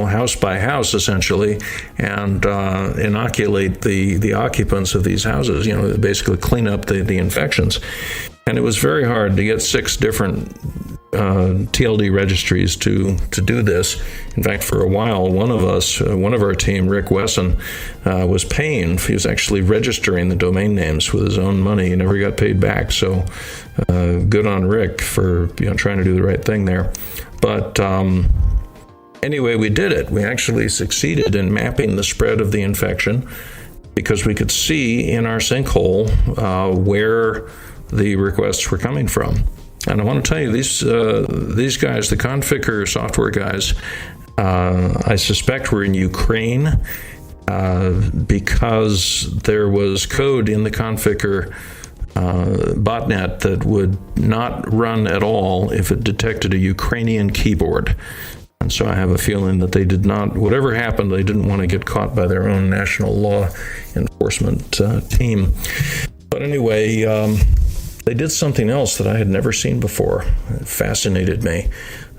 house by house, essentially, and inoculate the occupants of these houses, basically clean up the infections. And it was very hard to get 6 different TLD registries to do this. In fact, for a while, one of our team, Rick Wesson, was paying. He was actually registering the domain names with his own money. He never got paid back. So good on Rick for trying to do the right thing there. But anyway, we did it. We actually succeeded in mapping the spread of the infection, because we could see in our sinkhole where the requests were coming from. And I want to tell you, these guys, the Conficker software guys, I suspect were in Ukraine, because there was code in the Conficker botnet that would not run at all if it detected a Ukrainian keyboard. And so I have a feeling that they did not, whatever happened, they didn't want to get caught by their own national law enforcement team. But anyway, they did something else that I had never seen before. It fascinated me.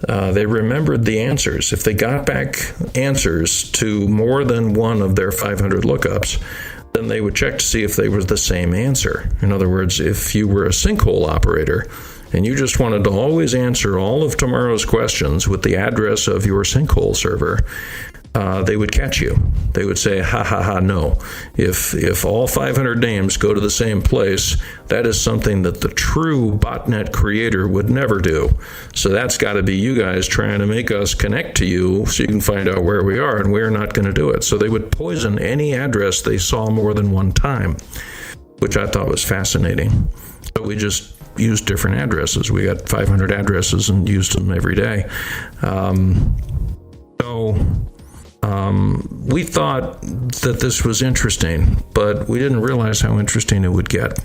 They remembered the answers. If they got back answers to more than one of their 500 lookups, then they would check to see if they were the same answer. In other words, if you were a sinkhole operator and you just wanted to always answer all of tomorrow's questions with the address of your sinkhole server, they would catch you. They would say, no. If all 500 names go to the same place, that is something that the true botnet creator would never do. So that's got to be you guys trying to make us connect to you so you can find out where we are, and we're not going to do it. So they would poison any address they saw more than one time, which I thought was fascinating. So we just used different addresses. We got 500 addresses and used them every day. So We thought that this was interesting, but we didn't realize how interesting it would get,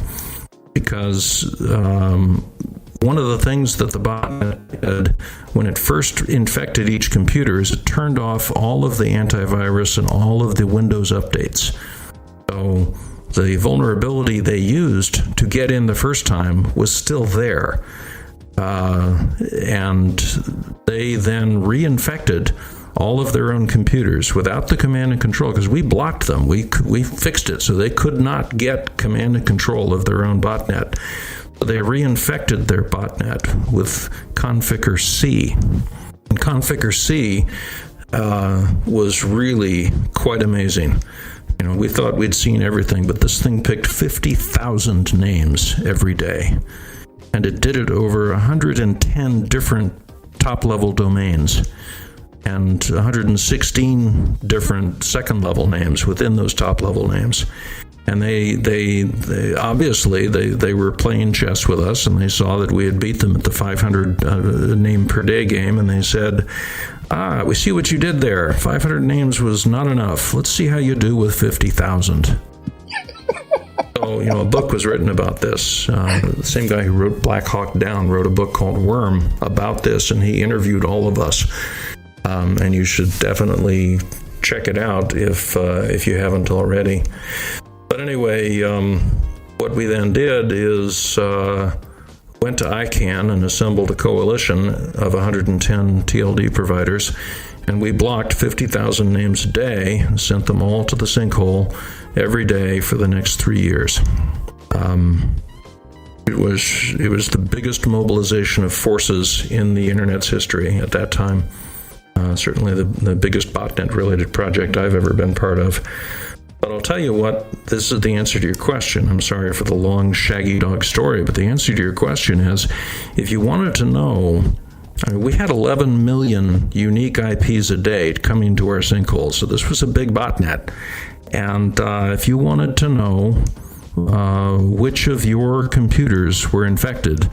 because one of the things that the botnet did when it first infected each computer is it turned off all of the antivirus and all of the Windows updates. So the vulnerability they used to get in the first time was still there. And they then reinfected all of their own computers without the command and control, because we blocked them. We fixed it so they could not get command and control of their own botnet. So they reinfected their botnet with Conficker C. And Conficker C was really quite amazing. You know, we thought we'd seen everything, but this thing picked 50,000 names every day. And it did it over 110 different top-level domains and 116 different second-level names within those top-level names. And they obviously they were playing chess with us, and they saw that we had beat them at the 500 name per day game, and they said, we see what you did there. 500 names was not enough. Let's see how you do with 50,000. So, you know, a book was written about this. The same guy who wrote Black Hawk Down wrote a book called Worm about this, and he interviewed all of us. And you should definitely check it out if you haven't already. But anyway, what we then did is went to ICANN and assembled a coalition of 110 TLD providers, and we blocked 50,000 names a day and sent them all to the sinkhole every day for the next 3 years. It was the biggest mobilization of forces in the internet's history at that time. Certainly the biggest botnet-related project I've ever been part of. But I'll tell you what, this is the answer to your question. I'm sorry for the long, shaggy dog story, but the answer to your question is, if you wanted to know, we had 11 million unique IPs a day coming to our sinkhole, so this was a big botnet. And if you wanted to know which of your computers were infected,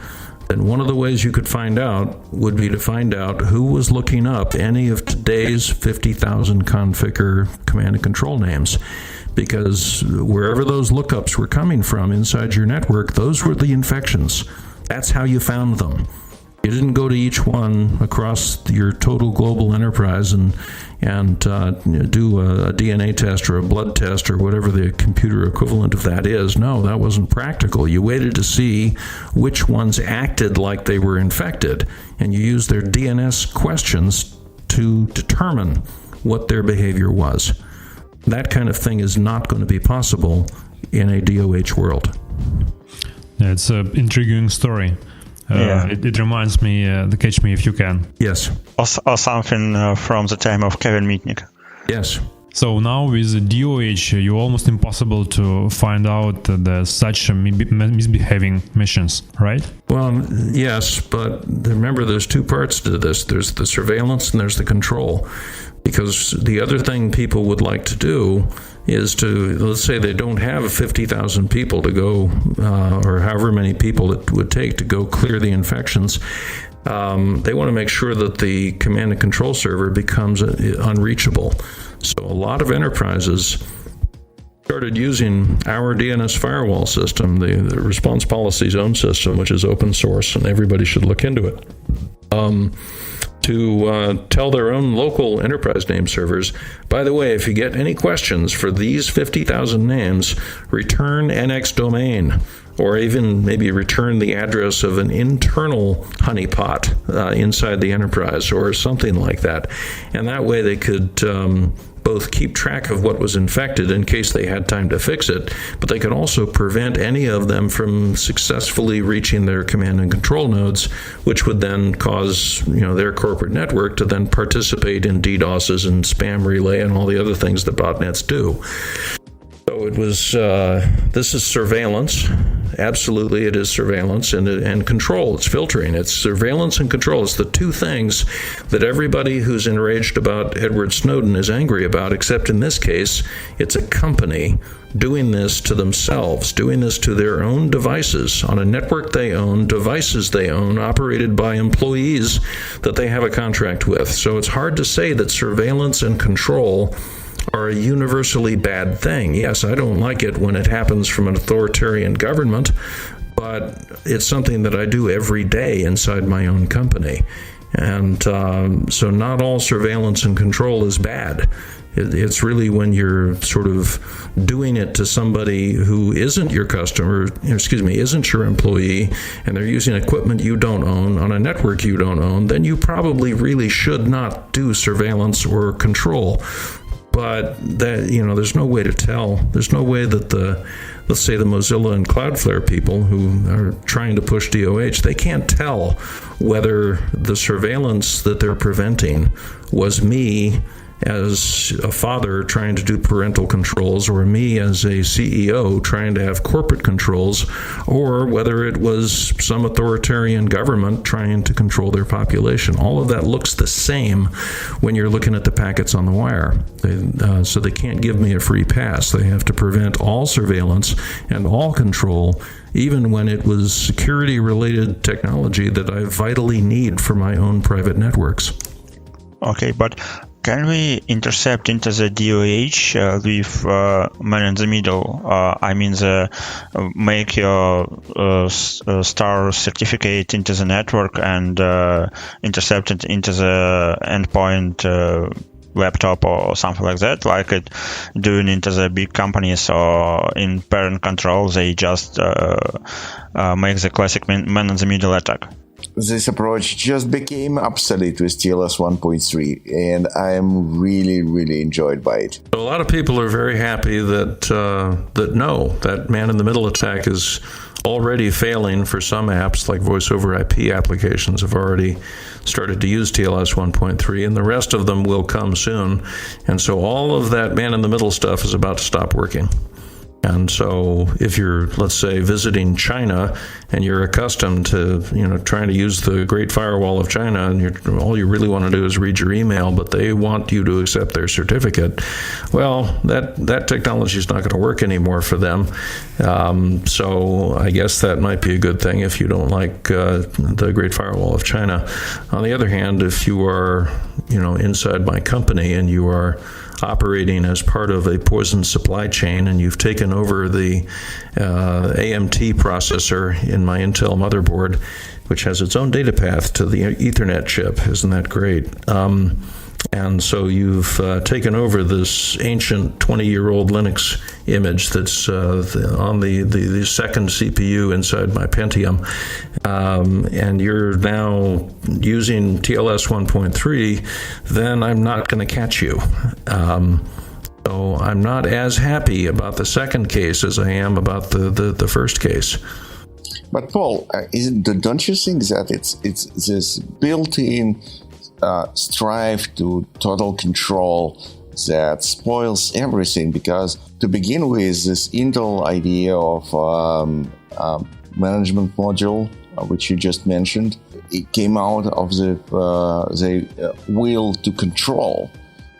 then one of the ways you could find out would be to find out who was looking up any of today's 50,000 Conficker command and control names. Because wherever those lookups were coming from inside your network, those were the infections. That's how you found them. You didn't go to each one across your total global enterprise and do a DNA test or a blood test or whatever the computer equivalent of that is. No, that wasn't practical. You waited to see which ones acted like they were infected, and you used their DNS questions to determine what their behavior was. That kind of thing is not going to be possible in a DOH world. It's an intriguing story. It reminds me, the Catch Me If You Can. Yes. Or something from the time of Kevin Mitnick. Yes. So now with the DOH, you're almost impossible to find out such misbehaving missions, right? Well, yes, but remember there's two parts to this. There's the surveillance and there's the control. Because the other thing people would like to do is to, let's say they don't have 50,000 people to go, or however many people it would take to go clear the infections. They want to make sure that the command and control server becomes unreachable. So a lot of enterprises started using our DNS firewall system, the Response Policy Zone system, which is open source, and everybody should look into it. To tell their own local enterprise name servers, by the way, if you get any questions for these 50,000 names, return NX domain, or even maybe return the address of an internal honeypot inside the enterprise, or something like that. And that way they could both keep track of what was infected in case they had time to fix it, but they could also prevent any of them from successfully reaching their command and control nodes, which would then cause their corporate network to then participate in DDoSes and spam relay and all the other things that botnets do. So it was, this is surveillance. Absolutely, it is surveillance and control. It's filtering. It's surveillance and control. It's the two things that everybody who's enraged about Edward Snowden is angry about, except in this case, it's a company doing this to themselves, doing this to their own devices on a network they own, devices they own, operated by employees that they have a contract with. So it's hard to say that surveillance and control are a universally bad thing. Yes, I don't like it when it happens from an authoritarian government, but it's something that I do every day inside my own company. And so not all surveillance and control is bad. It's really when you're sort of doing it to somebody who isn't your customer, isn't your employee, and they're using equipment you don't own on a network you don't own, then you probably really should not do surveillance or control. But that, there's no way to tell. There's no way that let's say the Mozilla and Cloudflare people who are trying to push DOH, they can't tell whether the surveillance that they're preventing was me as a father trying to do parental controls, or me as a CEO trying to have corporate controls, or whether it was some authoritarian government trying to control their population. All of that looks the same when you're looking at the packets on the wire. So they can't give me a free pass. They have to prevent all surveillance and all control, even when it was security-related technology that I vitally need for my own private networks. Okay, but can we intercept into the DOH with man in the middle? Make your star certificate into the network and intercept it into the endpoint laptop or something like that, like it doing into the big companies or in parent control. They just make the classic man in the middle attack. This approach just became obsolete with TLS 1.3, and I am really, really enjoyed by it. A lot of people are very happy that man-in-the-middle attack is already failing for some apps, like voice-over-IP applications have already started to use TLS 1.3, and the rest of them will come soon. And so all of that man-in-the-middle stuff is about to stop working. And so if you're, let's say, visiting China and you're accustomed to, trying to use the Great Firewall of China, and all you really want to do is read your email, but they want you to accept their certificate, well, that technology is not going to work anymore for them. So I guess that might be a good thing if you don't like the Great Firewall of China. On the other hand, if you are, inside my company and you are operating as part of a poison supply chain, and you've taken over the AMT processor in my Intel motherboard, which has its own data path to the Ethernet chip. Isn't that great? And so you've taken over this ancient 20-year-old Linux image that's on the second CPU inside my Pentium, and you're now using TLS 1.3, then I'm not going to catch you. So I'm not as happy about the second case as I am about the first case. But Paul, don't you think that it's this built-in strive to total control that spoils everything? Because to begin with, this Intel idea of management module, which you just mentioned, it came out of the will to control,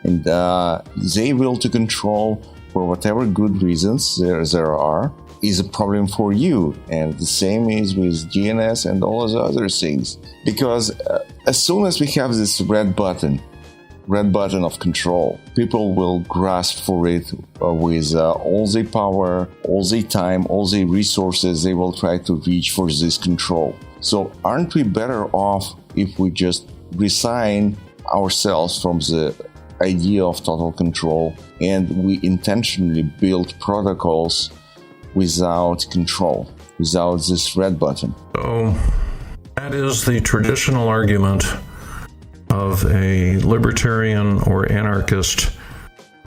and they will to control for whatever good reasons there are is a problem for you. And the same is with DNS and all those other things. Because as soon as we have this red button of control, people will grasp for it with all the power, all the time, all the resources they will try to reach for this control. So aren't we better off if we just resign ourselves from the idea of total control and we intentionally build protocols without control, without this red button? So that is the traditional argument of a libertarian or anarchist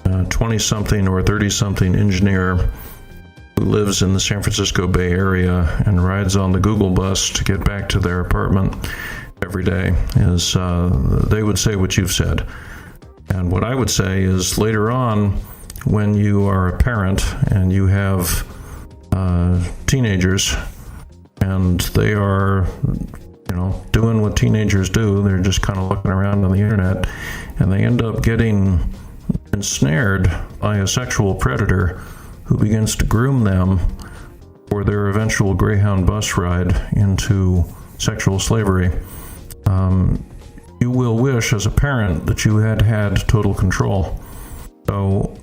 20-something or 30-something engineer who lives in the San Francisco Bay Area and rides on the Google bus to get back to their apartment every day. Is they would say what you've said. And what I would say is later on, when you are a parent and you have teenagers and they are, doing what teenagers do. They're just kind of looking around on the internet, and they end up getting ensnared by a sexual predator who begins to groom them for their eventual Greyhound bus ride into sexual slavery. You will wish as a parent that you had total control. So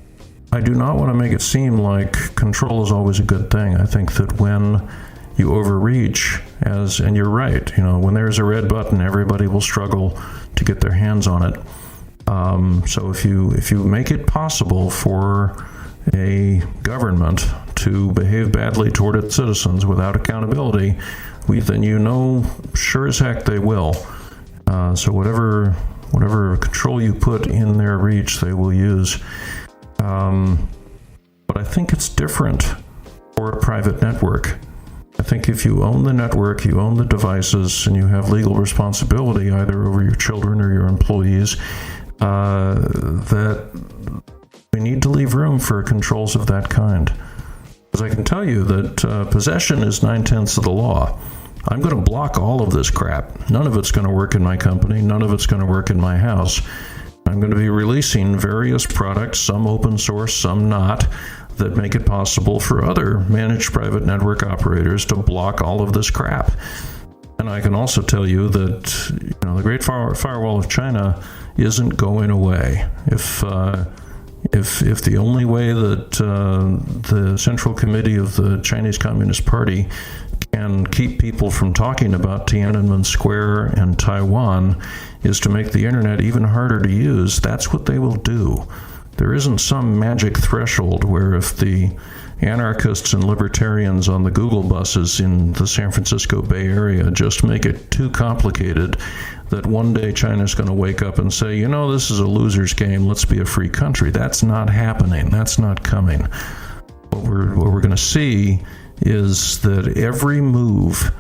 I do not want to make it seem like control is always a good thing. I think that when you overreach, and you're right, when there's a red button, everybody will struggle to get their hands on it. So if you make it possible for a government to behave badly toward its citizens without accountability, then sure as heck they will. So whatever control you put in their reach, they will use. But I think it's different for a private network. I think if you own the network, you own the devices, and you have legal responsibility either over your children or your employees, that we need to leave room for controls of that kind. Because I can tell you that possession is 9/10 of the law. I'm going to block all of this crap. None of it's going to work in my company. None of it's going to work in my house. I'm going to be releasing various products, some open source, some not, that make it possible for other managed private network operators to block all of this crap. And I can also tell you that the Great Firewall of China isn't going away. If the only way that the Central Committee of the Chinese Communist Party can keep people from talking about Tiananmen Square and Taiwan is to make the internet even harder to use, that's what they will do. There isn't some magic threshold where if the anarchists and libertarians on the Google buses in the San Francisco Bay Area just make it too complicated, that one day China's going to wake up and say, this is a loser's game, let's be a free country. That's not happening. That's not coming. What we're going to see is that every move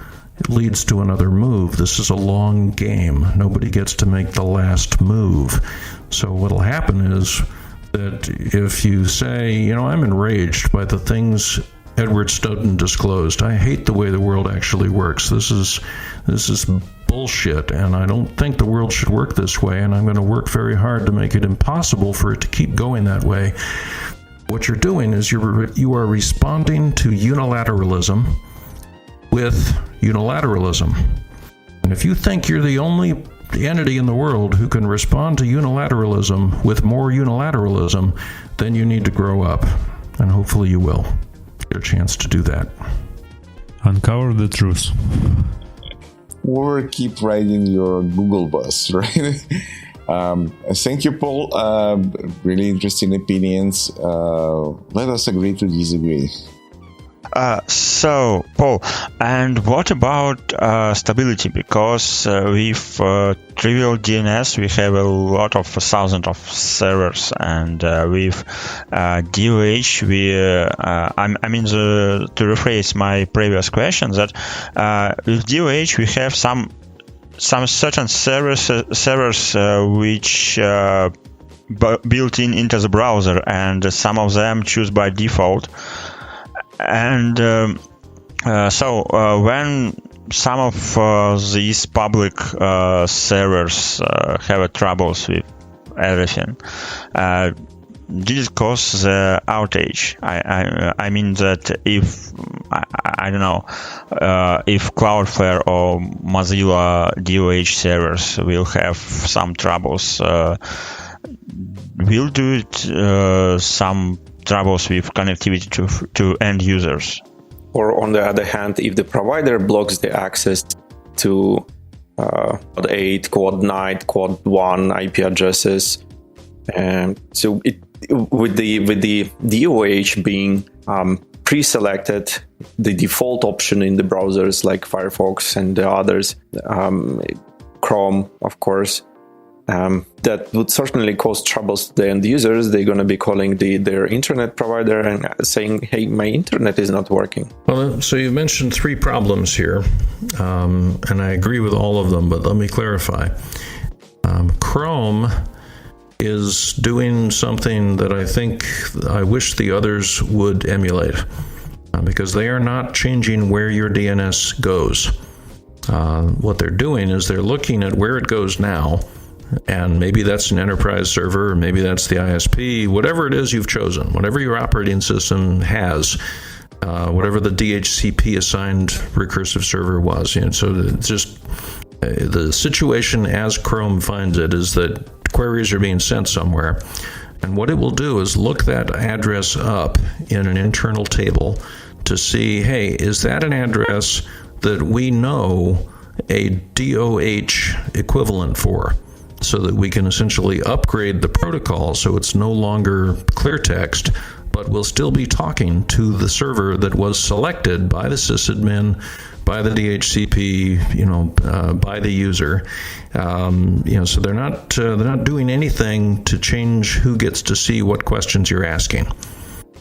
leads to another move. This is a long game. Nobody gets to make the last move. So what'll happen is that if you say, I'm enraged by the things Edward Snowden disclosed. I hate the way the world actually works. This is bullshit, and I don't think the world should work this way, and I'm going to work very hard to make it impossible for it to keep going that way. What you're doing is you are responding to unilateralism with unilateralism. And if you think you're the only entity in the world who can respond to unilateralism with more unilateralism, then you need to grow up. And hopefully you will get a chance to do that. Uncover the truth. Or keep riding your Google bus, right? Thank you, Paul. Really interesting opinions. Let us agree to disagree. So, Paul, and what about stability? Because with trivial DNS, we have a lot of thousands of servers, and with DOH, to rephrase my previous question, that with DOH we have some certain servers which built into the browser, and some of them choose by default. And so when some of these public servers have troubles with everything, did it cause the outage? I mean that if I don't know if Cloudflare or Mozilla DOH servers will have some troubles, will do it some troubles with connectivity to end users. Or on the other hand, if the provider blocks the access to Quad 8, Quad 9, Quad 1 IP addresses, so with the DOH being pre-selected, the default option in the browsers like Firefox and the others, Chrome, of course, that would certainly cause troubles to the end users. They're going to be calling their internet provider and saying, hey, my internet is not working. Well, so you mentioned three problems here, and I agree with all of them, but let me clarify. Chrome is doing something that I wish the others would emulate, because they are not changing where your DNS goes. What they're doing is they're looking at where it goes now, and maybe that's an enterprise server, or maybe that's the ISP, whatever it is you've chosen, whatever your operating system has, whatever the DHCP assigned recursive server was. So it's just the situation as Chrome finds it is that queries are being sent somewhere, and what it will do is look that address up in an internal table to see, hey, is that an address that we know a DOH equivalent for, so that we can essentially upgrade the protocol so it's no longer clear text, but we'll still be talking to the server that was selected by the sysadmin, by the DHCP, by the user. So they're not doing anything to change who gets to see what questions you're asking.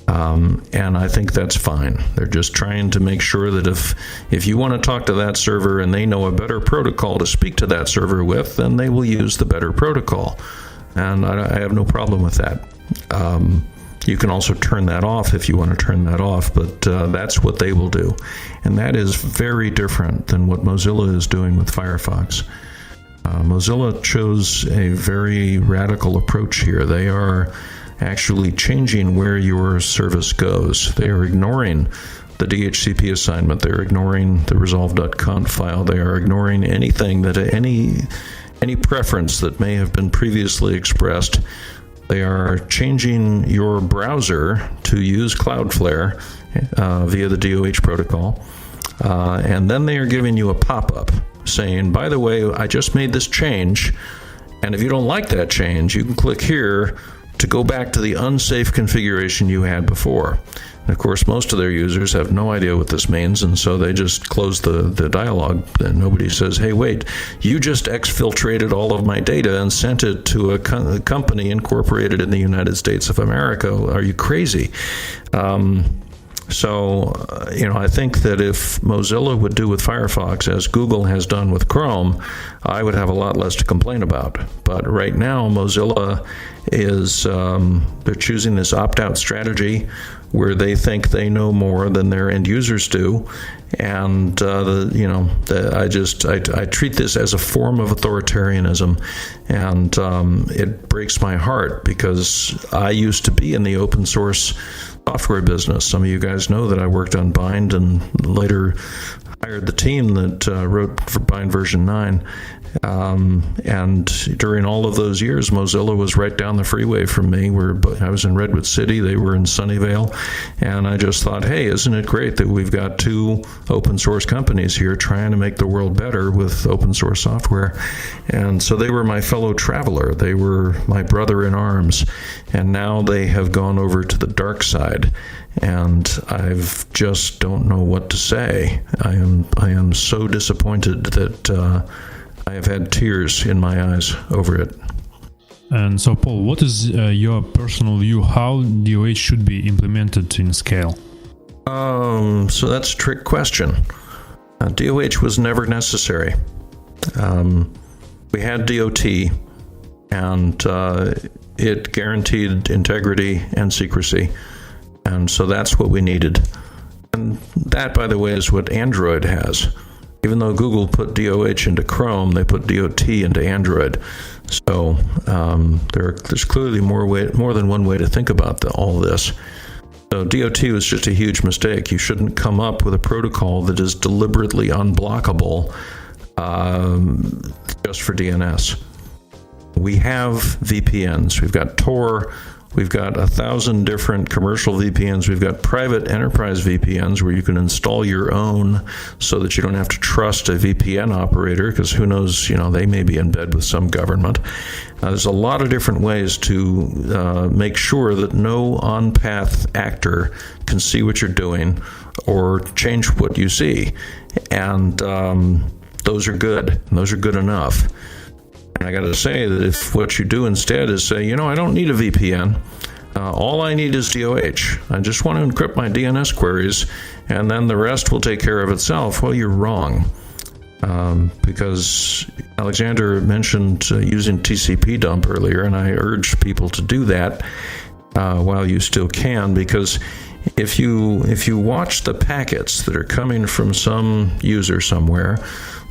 And I think that's fine. They're just trying to make sure that if you want to talk to that server and they know a better protocol to speak to that server with, then they will use the better protocol. And I have no problem with that. You can also turn that off if you want to turn that off, but that's what they will do. And that is very different than what Mozilla is doing with Firefox. Mozilla chose a very radical approach here. They are actually changing where your service goes. They are ignoring the DHCP assignment. They're ignoring the resolve.conf file. They are ignoring anything that any preference that may have been previously expressed. They are changing your browser to use Cloudflare via the DOH protocol. And then they are giving you a pop-up saying, by the way, I just made this change. And if you don't like that change, you can click here to go back to the unsafe configuration you had before. And of course, most of their users have no idea what this means, and so they just close the dialog, and nobody says, hey, wait, you just exfiltrated all of my data and sent it to a company incorporated in the United States of America. Are you crazy? I think that if Mozilla would do with Firefox as Google has done with Chrome, I would have a lot less to complain about. But right now, Mozilla is they're choosing this opt-out strategy where they think they know more than their end users do, and I treat this as a form of authoritarianism, and it breaks my heart because I used to be in the open source software business. Some of you guys know that I worked on Bind and later hired the team that wrote for Bind version 9. And during all of those years, Mozilla was right down the freeway from me. I was in Redwood City, they were in Sunnyvale, and I just thought, hey, isn't it great that we've got two open source companies here trying to make the world better with open source software? And so they were my fellow traveler. They were my brother in arms, and now they have gone over to the dark side. And I've just don't know what to say. I am so disappointed that I have had tears in my eyes over it. And so, Paul, what is your personal view how DOH should be implemented in scale? So that's a trick question. DOH was never necessary. We had DOT, and it guaranteed integrity and secrecy. And so that's what we needed. And that, by the way, is what Android has. Even though Google put DOH into Chrome, they put DOT into Android. So there's clearly more than one way to think about all this. So DOT was just a huge mistake. You shouldn't come up with a protocol that is deliberately unblockable just for DNS. We have VPNs. We've got Tor. We've got 1,000 different commercial VPNs. We've got private enterprise VPNs where you can install your own so that you don't have to trust a VPN operator, because who knows, they may be in bed with some government. There's a lot of different ways to make sure that no on-path actor can see what you're doing or change what you see. And those are good. And those are good enough. And I got to say that if what you do instead is say, I don't need a VPN, all I need is DOH. I just want to encrypt my DNS queries, and then the rest will take care of itself. Well, you're wrong. because Alexander mentioned using TCP dump earlier, and I urge people to do that while you still can, because if you watch the packets that are coming from some user somewhere,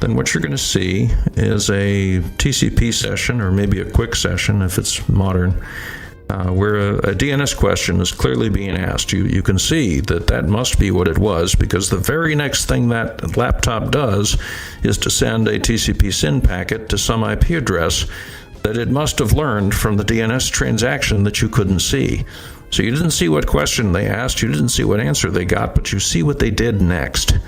then what you're going to see is a TCP session, or maybe a quick session if it's modern, where a DNS question is clearly being asked. You can see that must be what it was, because the very next thing that laptop does is to send a TCP SYN packet to some IP address that it must have learned from the DNS transaction that you couldn't see. So you didn't see what question they asked, you didn't see what answer they got, but you see what they did next,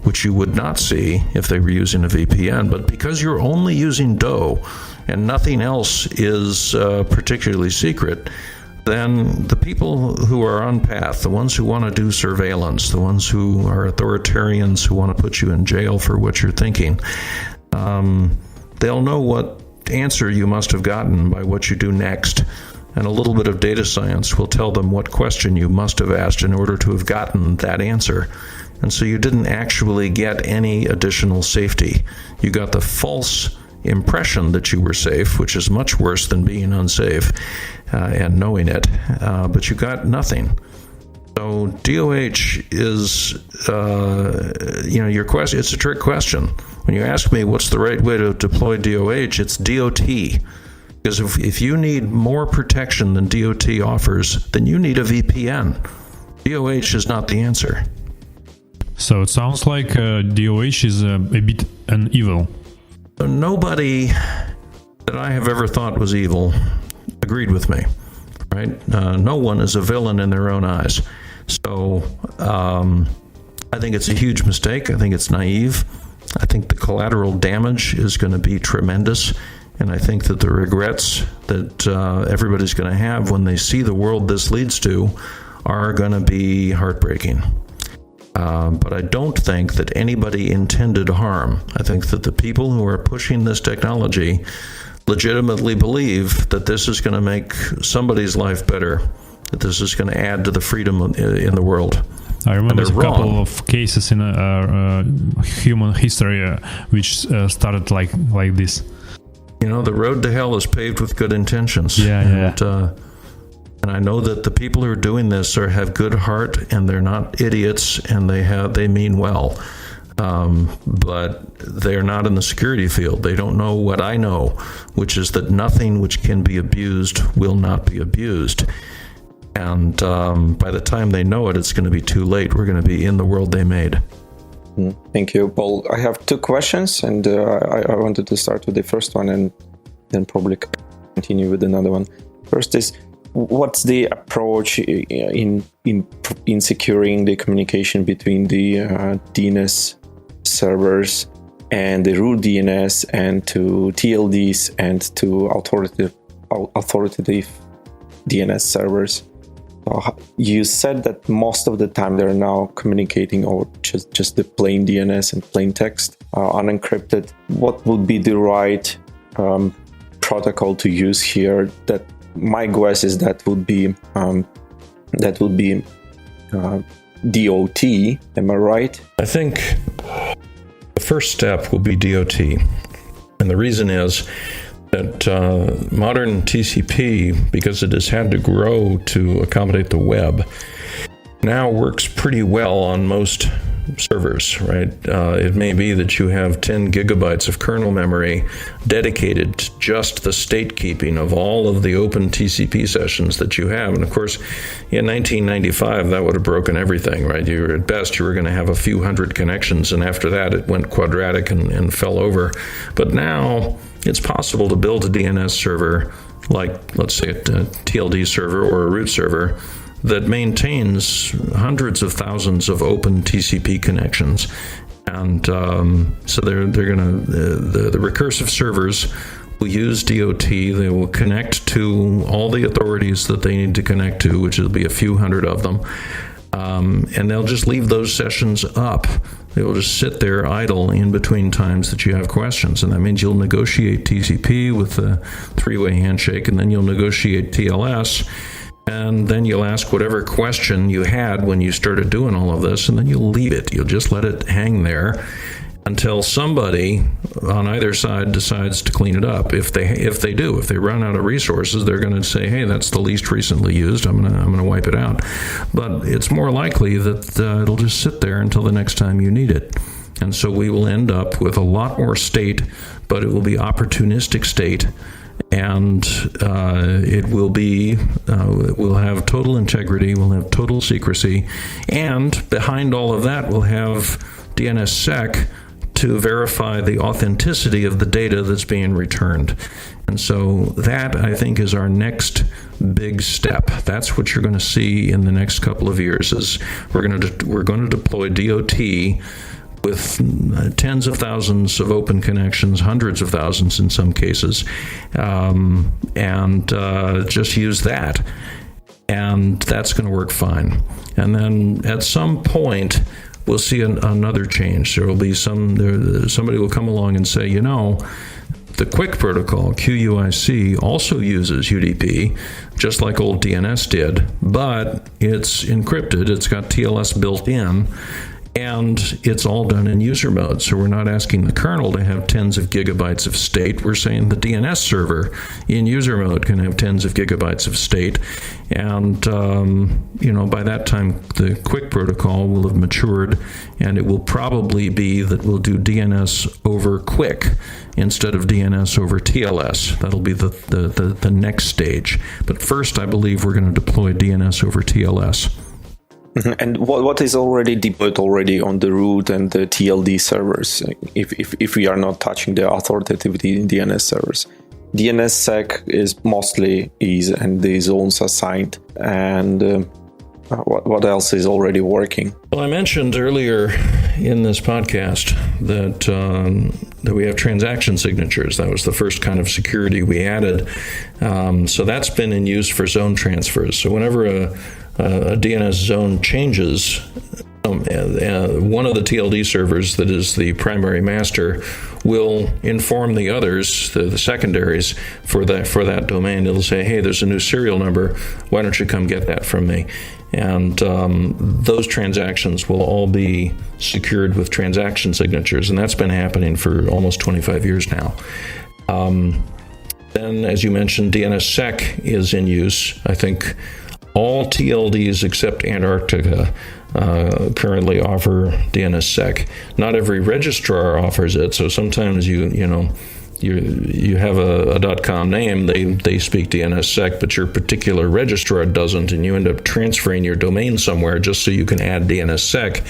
which you would not see if they were using a VPN. But because you're only using DOE and nothing else is particularly secret, then the people who are on path, the ones who want to do surveillance, the ones who are authoritarians who want to put you in jail for what you're thinking, they'll know what answer you must have gotten by what you do next. And a little bit of data science will tell them what question you must have asked in order to have gotten that answer. And so you didn't actually get any additional safety. You got the false impression that you were safe, which is much worse than being unsafe and knowing it, but you got nothing. So DOH is, your question. It's a trick question. When you ask me what's the right way to deploy DOH, it's DOT. Because if you need more protection than DOT offers, then you need a VPN. DOH is not the answer. So it sounds like DOH is a bit an evil. So nobody that I have ever thought was evil agreed with me, right? No one is a villain in their own eyes. So I think it's a huge mistake. I think it's naive. I think the collateral damage is going to be tremendous. And I think that the regrets that everybody's going to have when they see the world this leads to are going to be heartbreaking. But I don't think that anybody intended harm. I think that the people who are pushing this technology legitimately believe that this is going to make somebody's life better, that this is going to add to the freedom in the world. I remember a couple of cases in human history which started like this. The road to hell is paved with good intentions. And I know that the people who are doing this have good heart, and they're not idiots, and they mean well. But they're not in the security field. They don't know what I know, which is that nothing which can be abused will not be abused. And by the time they know it, it's going to be too late. We're going to be in the world they made. Thank you, Paul. I have two questions, and I wanted to start with the first one and then probably continue with another one. First is, what's the approach in securing the communication between the DNS servers and the root DNS and to TLDs and to authoritative DNS servers? You said that most of the time they're now communicating over just the plain DNS and plain text, unencrypted. What would be the right protocol to use here? That my guess is that would be DOT. Am I right? I think the first step will be DOT, and the reason is that modern TCP, because it has had to grow to accommodate the web, now works pretty well on most servers, right? It may be that you have 10 gigabytes of kernel memory dedicated to just the state keeping of all of the open TCP sessions that you have. And of course, in 1995, that would have broken everything, right? At best, you were going to have a few hundred connections, and after that, it went quadratic and fell over. But now, it's possible to build a DNS server, like, let's say, a TLD server or a root server, that maintains hundreds of thousands of open TCP connections. And so they're going to, the recursive servers will use DOT. They will connect to all the authorities that they need to connect to, which will be a few hundred of them. And they'll just leave those sessions up. They will just sit there idle in between times that you have questions. And that means you'll negotiate TCP with a three-way handshake, and then you'll negotiate TLS. And then you'll ask whatever question you had when you started doing all of this, and then you'll leave it. You'll just let it hang there. until somebody on either side decides to clean it up. If they run out of resources, they're going to say, "Hey, that's the least recently used. I'm going to wipe it out." But it's more likely that it'll just sit there until the next time you need it. And so we will end up with a lot more state, but it will be opportunistic state, and we'll have total integrity, we'll have total secrecy, and behind all of that, we'll have DNSSEC to verify the authenticity of the data that's being returned. And so that, I think, is our next big step. That's what you're going to see in the next couple of years. Is we're going to deploy DOT with tens of thousands of open connections, hundreds of thousands in some cases, and just use that. And that's going to work fine. And then at some point, we'll see another change. There will be somebody will come along and say, the QUIC protocol, QUIC, also uses UDP, just like old DNS did, but it's encrypted, it's got TLS built in, and it's all done in user mode. So we're not asking the kernel to have tens of gigabytes of state. We're saying the DNS server in user mode can have tens of gigabytes of state. And, by that time, the QUIC protocol will have matured, and it will probably be that we'll do DNS over QUIC instead of DNS over TLS. That'll be the next stage. But first, I believe we're going to deploy DNS over TLS. And what is already deployed on the root and the TLD servers, if we are not touching the authoritative DNS servers? DNSSEC is mostly ease and the zones assigned. And what else is already working? Well, I mentioned earlier in this podcast that we have transaction signatures. That was the first kind of security we added. So that's been in use for zone transfers. So whenever a DNS zone changes, one of the TLD servers that is the primary master will inform the others, the secondaries, for that domain. It'll say, "Hey, there's a new serial number. Why don't you come get that from me?" And those transactions will all be secured with transaction signatures, and that's been happening for almost 25 years now. Then, as you mentioned, DNSSEC is in use. I think all TLDs except Antarctica currently offer DNSSEC. Not every registrar offers it, so sometimes you have a .com name, they speak DNSSEC, but your particular registrar doesn't, and you end up transferring your domain somewhere just so you can add DNSSEC.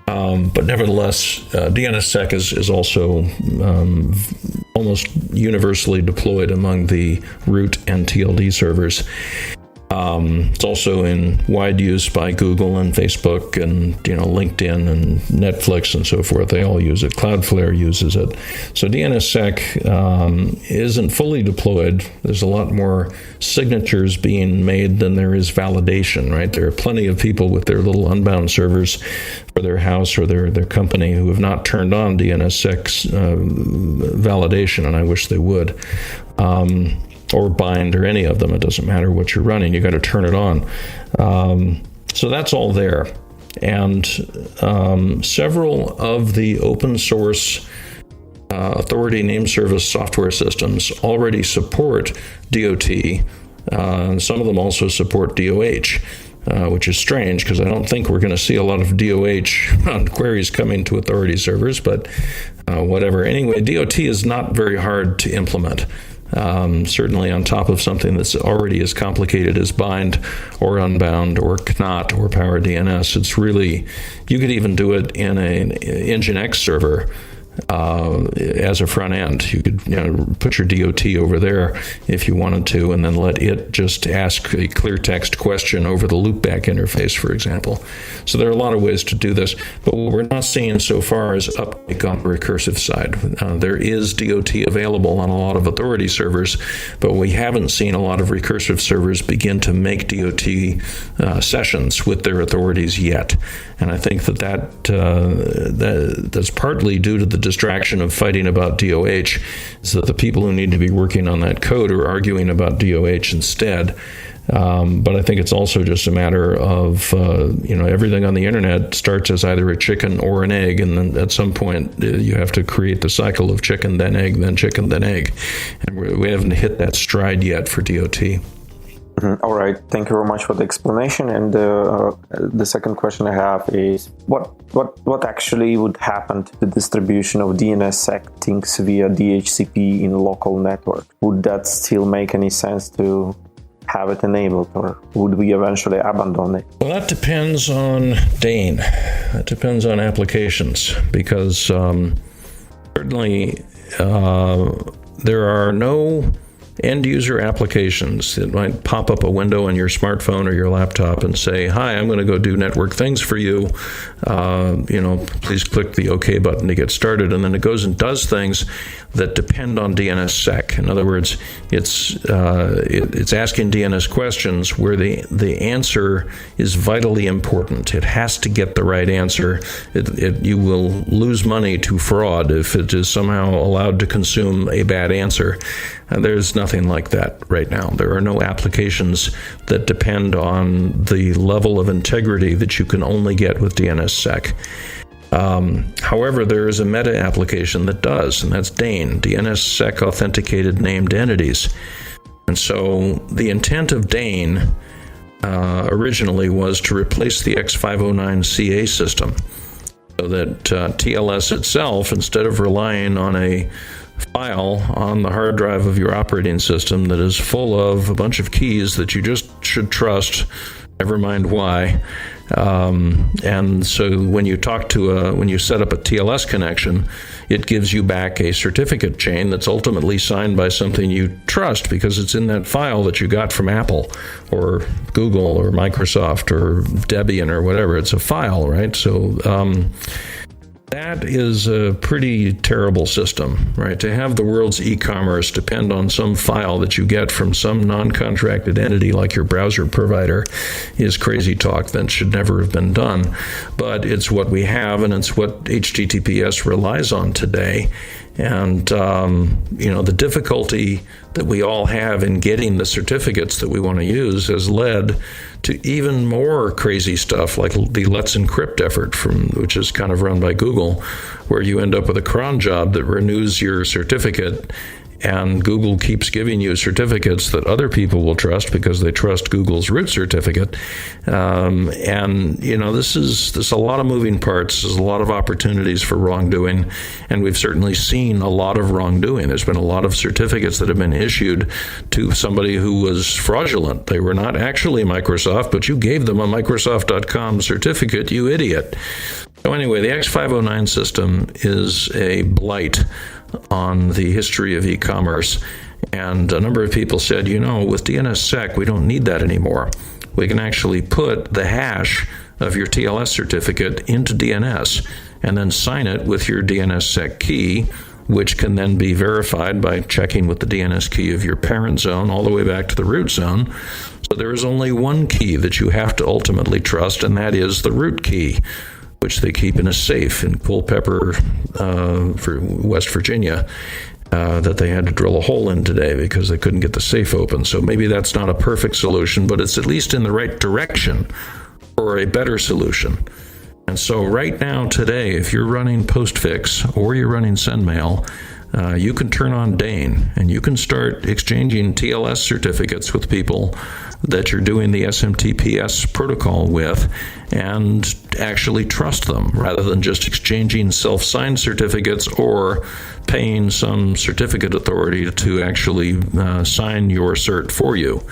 But nevertheless, DNSSEC is also almost universally deployed among the root and TLD servers. It's also in wide use by Google and Facebook and LinkedIn and Netflix and so forth. They all use it. Cloudflare uses it. So DNSSEC isn't fully deployed. There's a lot more signatures being made than there is validation, right? There are plenty of people with their little unbound servers for their house or their company who have not turned on DNSSEC's validation, and I wish they would. Or bind, or any of them. It doesn't matter what you're running. You got to turn it on. So that's all there. And several of the open source authority name service software systems already support DOT. And some of them also support DOH, which is strange because I don't think we're going to see a lot of DOH queries coming to authority servers, but whatever. Anyway, DOT is not very hard to implement. Certainly on top of something that's already as complicated as bind or unbound or CNOT or power DNS. It's really, you could even do it in an Nginx server as a front end. You could put your DOT over there if you wanted to, and then let it just ask a clear text question over the loopback interface, for example. So there are a lot of ways to do this, but what we're not seeing so far is uptake on the recursive side. There is DOT available on a lot of authority servers, but we haven't seen a lot of recursive servers begin to make DOT sessions with their authorities yet. And I think that's partly due to the distraction of fighting about DOH, is that the people who need to be working on that code are arguing about DOH instead. But I think it's also just a matter of, everything on the internet starts as either a chicken or an egg. And then at some point you have to create the cycle of chicken, then egg, then chicken, then egg. And we haven't hit that stride yet for DOT. All right. Thank you very much for the explanation. And the second question I have is, what actually would happen to the distribution of DNSSEC things via DHCP in local network? Would that still make any sense to have it enabled, or would we eventually abandon it? Well, that depends on Dane. That depends on applications, because certainly there are no end-user applications that might pop up a window on your smartphone or your laptop and say, "Hi, I'm going to go do network things for you. Please click the OK button to get started." And then it goes and does things that depend on DNSSEC. In other words, it's asking DNS questions where the answer is vitally important. It has to get the right answer. You will lose money to fraud if it is somehow allowed to consume a bad answer. There's nothing like that right now. There are no applications that depend on the level of integrity that you can only get with DNSSEC. However, there is a meta application that does, and that's Dane, DNSSEC Authenticated Named Entities. And so the intent of Dane originally was to replace the X509CA system, so that TLS itself, instead of relying on a file on the hard drive of your operating system that is full of a bunch of keys that you just should trust, never mind why. And so when you when you set up a TLS connection, it gives you back a certificate chain that's ultimately signed by something you trust, because it's in that file that you got from Apple or Google or Microsoft or Debian or whatever. It's a file, right? So that is a pretty terrible system, right? To have the world's e-commerce depend on some file that you get from some non-contracted entity like your browser provider is crazy talk that should never have been done. But it's what we have, and it's what HTTPS relies on today. And, the difficulty that we all have in getting the certificates that we want to use has led to even more crazy stuff like the Let's Encrypt effort, which is kind of run by Google, where you end up with a cron job that renews your certificate, and Google keeps giving you certificates that other people will trust because they trust Google's root certificate. There's a lot of moving parts. There's a lot of opportunities for wrongdoing, and we've certainly seen a lot of wrongdoing. There's been a lot of certificates that have been issued to somebody who was fraudulent. They were not actually Microsoft, but you gave them a Microsoft.com certificate, you idiot. So anyway, the X509 system is a blight on the history of e-commerce. And a number of people said, with DNSSEC, we don't need that anymore. We can actually put the hash of your TLS certificate into DNS and then sign it with your DNSSEC key, which can then be verified by checking with the DNS key of your parent zone all the way back to the root zone. So there is only one key that you have to ultimately trust, and that is the root key, which they keep in a safe in Culpeper, for West Virginia, that they had to drill a hole in today because they couldn't get the safe open. So maybe that's not a perfect solution, but it's at least in the right direction for a better solution. And so right now, today, if you're running Postfix or you're running SendMail, you can turn on Dane and you can start exchanging TLS certificates with people that you're doing the SMTPS protocol with, and actually trust them rather than just exchanging self-signed certificates or paying some certificate authority to actually sign your cert for you.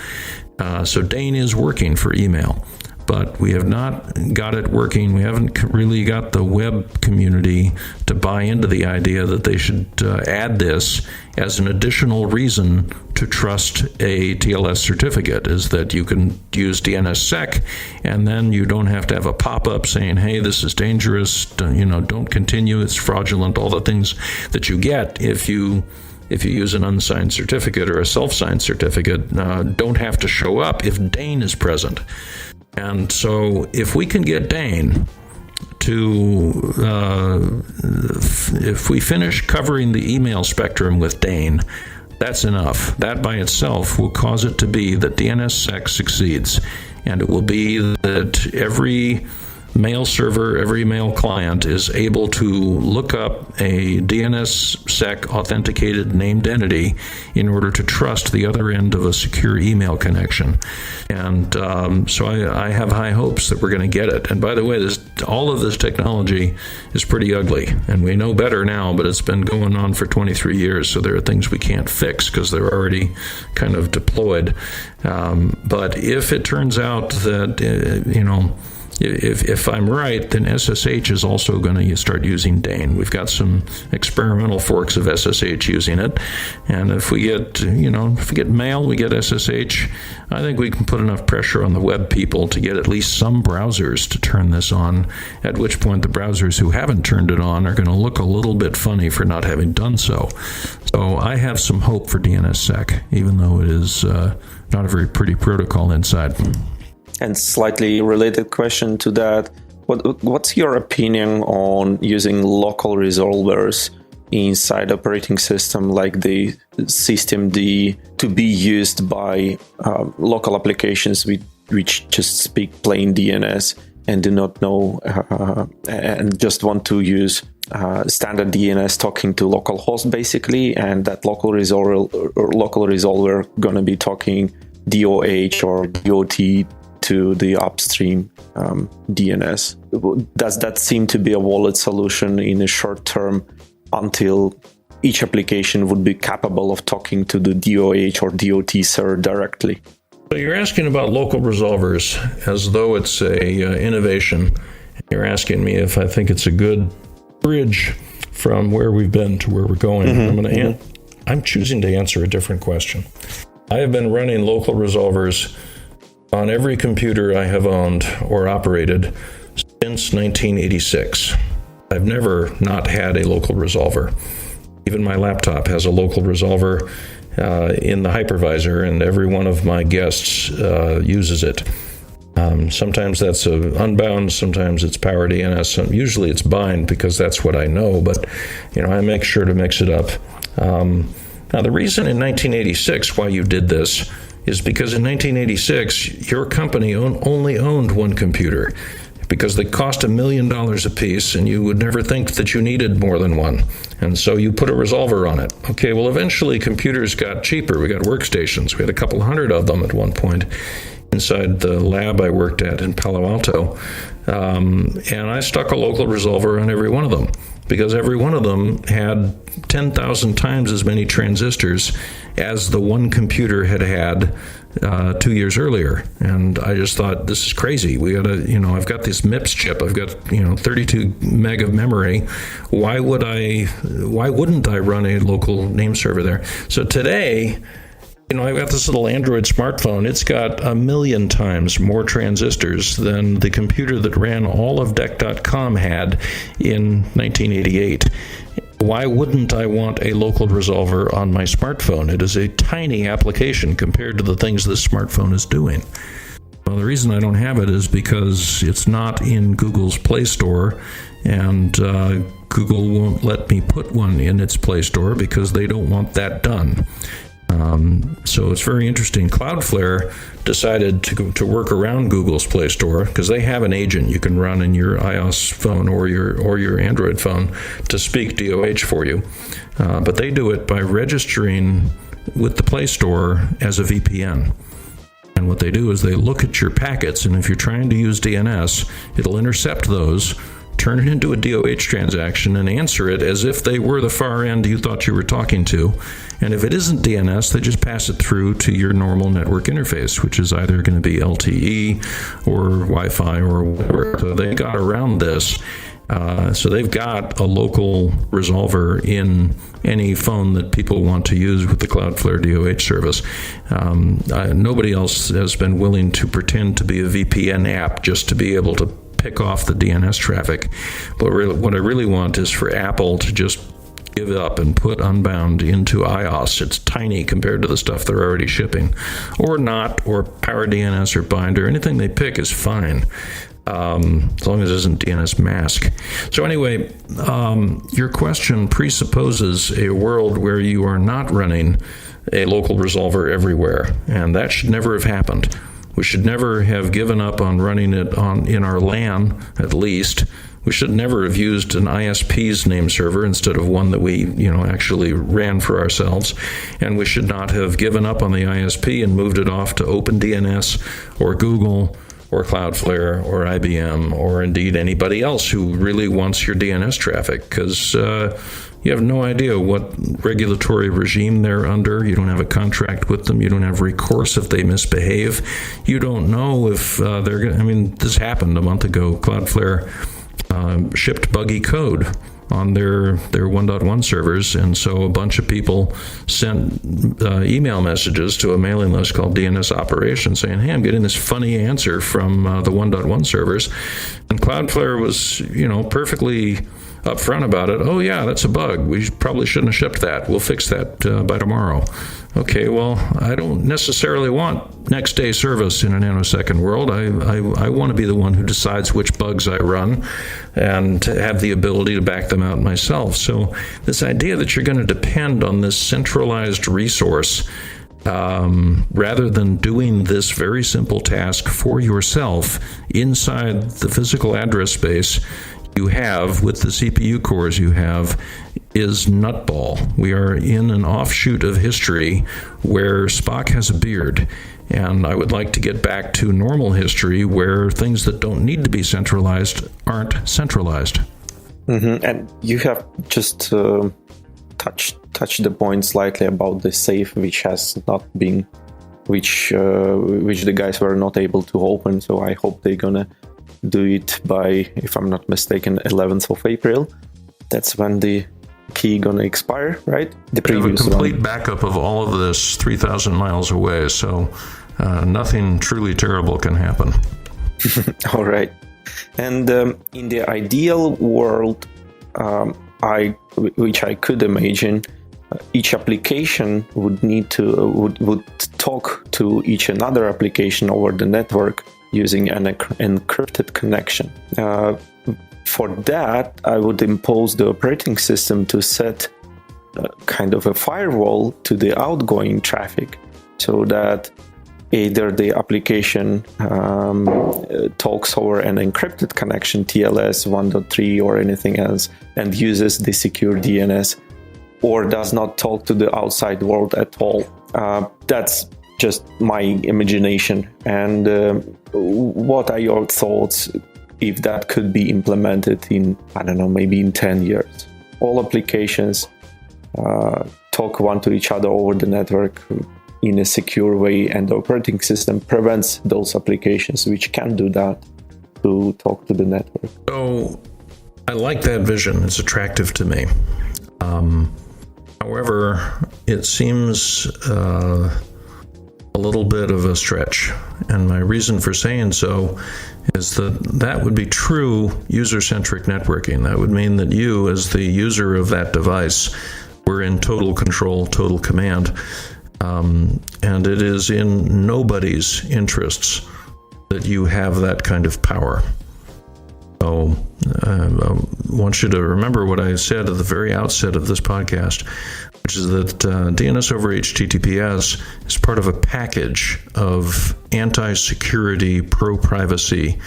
So Dane is working for email, but we have not got it working. We haven't really got the web community to buy into the idea that they should add this as an additional reason to trust a TLS certificate, is that you can use DNSSEC and then you don't have to have a pop-up saying, hey, this is dangerous, don't continue, it's fraudulent, all the things that you get if you use an unsigned certificate or a self-signed certificate, don't have to show up if Dane is present. And so if we can get Dane to, if we finish covering the email spectrum with Dane, That's enough. That by itself will cause it to be that DNSSEC succeeds. And it will be that every mail server, every mail client is able to look up a DNSSEC authenticated named entity in order to trust the other end of a secure email connection. And so I have high hopes that we're going to get it. And by the way, all of this technology is pretty ugly. And we know better now, but it's been going on for 23 years. So there are things we can't fix because they're already kind of deployed. But if it turns out that, if I'm right, then SSH is also going to start using Dane. We've got some experimental forks of SSH using it, and if we get mail, we get SSH. I think we can put enough pressure on the web people to get at least some browsers to turn this on. At which point, the browsers who haven't turned it on are going to look a little bit funny for not having done so. So I have some hope for DNSSEC, even though it is not a very pretty protocol inside. And slightly related question to that, what's your opinion on using local resolvers inside operating system like the systemd to be used by local applications which just speak plain DNS and do not know and just want to use standard DNS talking to localhost basically, and that local resolver gonna be talking DOH or DOT to the upstream DNS. Does that seem to be a wallet solution in the short term until each application would be capable of talking to the DOH or DOT server directly? So you're asking about local resolvers as though it's a innovation. You're asking me if I think it's a good bridge from where we've been to where we're going. Mm-hmm. I'm choosing to answer a different question. I have been running local resolvers on every computer I have owned or operated since 1986. I've never not had a local resolver. Even my laptop has a local resolver in the hypervisor, and every one of my guests uses it. Sometimes that's unbound, sometimes it's power DNS, usually it's bind because that's what I know, but I make sure to mix it up. Now the reason in 1986 why you did this is because in 1986, your company only owned one computer because they cost $1 million a piece, and you would never think that you needed more than one. And so you put a resolver on it. Okay, well, eventually computers got cheaper. We got workstations. We had a couple hundred of them at one point inside the lab I worked at in Palo Alto. And I stuck a local resolver on every one of them because every one of them had 10,000 times as many transistors as the one computer had 2 years earlier. And I just thought, this is crazy. We gotta, I've got this MIPS chip. I've got, 32 meg of memory. Why wouldn't I run a local name server there? So today, I've got this little Android smartphone. It's got 1 million times more transistors than the computer that ran all of Deck.com had in 1988. Why wouldn't I want a local resolver on my smartphone? It is a tiny application compared to the things this smartphone is doing. Well, the reason I don't have it is because it's not in Google's Play Store, and Google won't let me put one in its Play Store because they don't want that done. So it's very interesting. Cloudflare decided to work around Google's Play Store because they have an agent you can run in your iOS phone or your Android phone to speak DOH for you. But they do it by registering with the Play Store as a VPN. And what they do is they look at your packets, and if you're trying to use DNS, it'll intercept those, turn it into a DOH transaction, and answer it as if they were the far end you thought you were talking to. And if it isn't DNS, they just pass it through to your normal network interface, which is either going to be LTE or Wi-Fi or whatever. So they got around this. So they've got a local resolver in any phone that people want to use with the Cloudflare DOH service. Nobody else has been willing to pretend to be a VPN app just to be able to pick off the DNS traffic. But what I really want is for Apple to just give up and put Unbound into iOS. It's tiny compared to the stuff they're already shipping. Or not, or Power DNS or Bind, or anything they pick is fine. as long as it isn't DNS mask. So anyway, your question presupposes a world where you are not running a local resolver everywhere, and that should never have happened. We should never have given up on running it in our LAN, at least. We should never have used an ISP's name server instead of one that we, actually ran for ourselves. And we should not have given up on the ISP and moved it off to OpenDNS or Google or Cloudflare or IBM or indeed anybody else who really wants your DNS traffic, because you have no idea what regulatory regime they're under. You don't have a contract with them. You don't have recourse if they misbehave. You don't know if they're going to... this happened a month ago. Cloudflare shipped buggy code on their 1.1 servers, and so a bunch of people sent email messages to a mailing list called DNS Operations saying, hey, I'm getting this funny answer from the 1.1 servers. And Cloudflare was, perfectly upfront about it. Oh, yeah, that's a bug. We probably shouldn't have shipped that. We'll fix that by tomorrow. Okay, well, I don't necessarily want next day service in a nanosecond world. I want to be the one who decides which bugs I run and have the ability to back them out myself. So this idea that you're going to depend on this centralized resource rather than doing this very simple task for yourself inside the physical address space you have with the CPU cores you have is nutball. We are in an offshoot of history where Spock has a beard, and I would like to get back to normal history where things that don't need to be centralized aren't centralized. Mm-hmm. And you have just touched the point slightly about the safe, which has not been, which the guys were not able to open. So I hope they're gonna do it by, if I'm not mistaken, 11th of April. That's when the key gonna expire, right? The previous one. We have a complete one. backup of all of this 3,000 miles away, so nothing truly terrible can happen. All right. And in the ideal world, which I could imagine, each application would need to would talk to each another application over the network using an encrypted connection. For that, I would impose the operating system to set kind of a firewall to the outgoing traffic, so that either the application talks over an encrypted connection, TLS 1.3 or anything else, and uses the secure DNS, or does not talk to the outside world at all. That's just my imagination. And what are your thoughts if that could be implemented in, I don't know, maybe in 10 years? All applications talk one to each other over the network in a secure way, and the operating system prevents those applications which can do that to talk to the network. So I like that vision. It's attractive to me. However, it seems a little bit of a stretch. And my reason for saying so is that would be true user-centric networking. That would mean that you, as the user of that device, were in total control, total command. And it is in nobody's interests that you have that kind of power. So I want you to remember what I said at the very outset of this podcast, which is that DNS over HTTPS is part of a package of anti-security, pro-privacy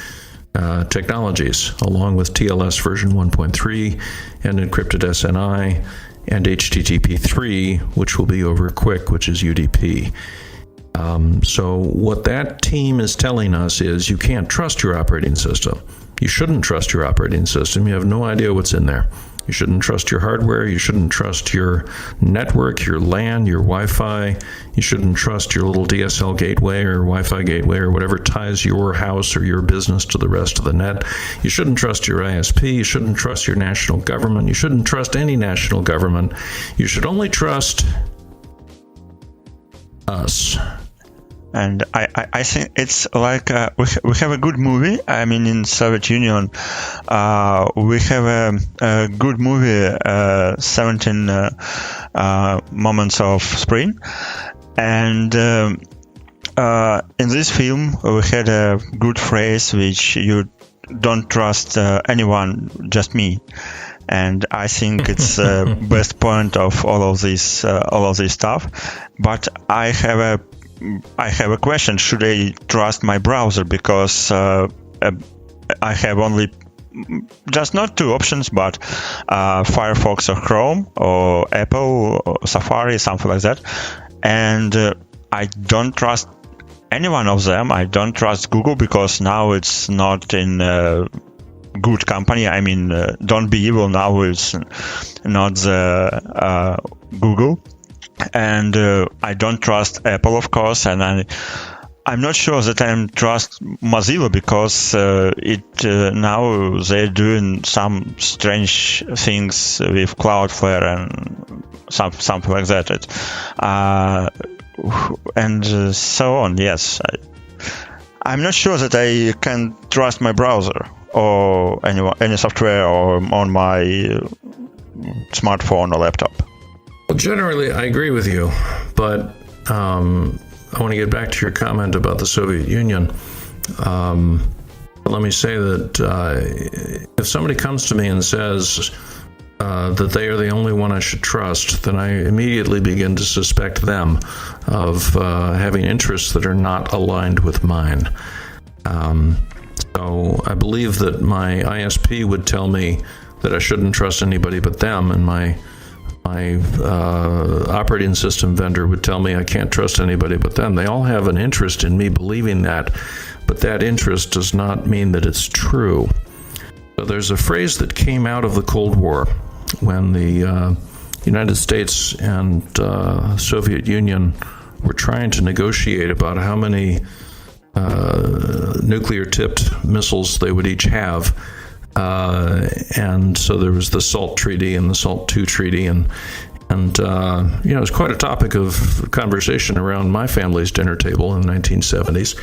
technologies, along with TLS version 1.3 and encrypted SNI and HTTP3, which will be over quick, which is UDP. So what that team is telling us is you can't trust your operating system. You shouldn't trust your operating system. You have no idea what's in there. You shouldn't trust your hardware. You shouldn't trust your network, your LAN, your Wi-Fi. You shouldn't trust your little DSL gateway or Wi-Fi gateway or whatever ties your house or your business to the rest of the net. You shouldn't trust your ISP. You shouldn't trust your national government. You shouldn't trust any national government. You should only trust us. And I think it's like we have a good movie. I mean, in Soviet Union, we have a good movie, 17 Moments of Spring. And in this film, we had a good phrase which you don't trust anyone, just me. And I think it's the best point of all of this stuff. But I have a question: should I trust my browser? Because I have only just not two options, but Firefox or Chrome or Apple or Safari, something like that. And I don't trust any one of them. I don't trust Google because now it's not in good company. I mean, don't be evil, now it's not the Google. And I don't trust Apple, of course, and I'm not sure that I trust Mozilla because now they're doing some strange things with Cloudflare and something like that. And so on. Yes, I'm not sure that I can trust my browser or any software or on my smartphone or laptop. Well, generally, I agree with you, but I want to get back to your comment about the Soviet Union. Let me say that if somebody comes to me and says that they are the only one I should trust, then I immediately begin to suspect them of having interests that are not aligned with mine. So I believe that my ISP would tell me that I shouldn't trust anybody but them, and my operating system vendor would tell me I can't trust anybody but them. They all have an interest in me believing that, but that interest does not mean that it's true. So there's a phrase that came out of the Cold War when the United States and Soviet Union were trying to negotiate about how many nuclear-tipped missiles they would each have. And so there was the SALT Treaty and the SALT II Treaty, and it was quite a topic of conversation around my family's dinner table in the 1970s.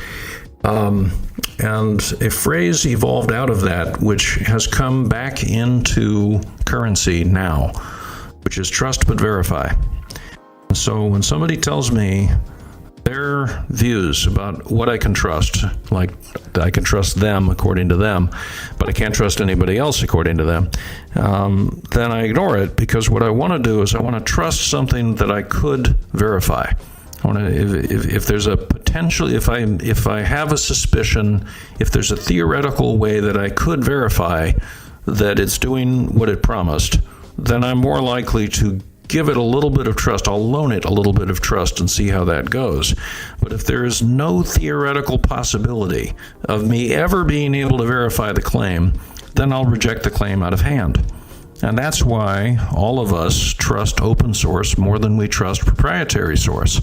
And a phrase evolved out of that, which has come back into currency now, which is trust but verify. And so when somebody tells me their views about what I can trust, like I can trust them according to them, but I can't trust anybody else according to them, then I ignore it, because what I want to do is I want to trust something that I could verify. I want to, if there's a potential, if I have a suspicion, if there's a theoretical way that I could verify that it's doing what it promised, then I'm more likely to give it a little bit of trust. I'll loan it a little bit of trust and see how that goes. But if there is no theoretical possibility of me ever being able to verify the claim, then I'll reject the claim out of hand. And that's why all of us trust open source more than we trust proprietary source.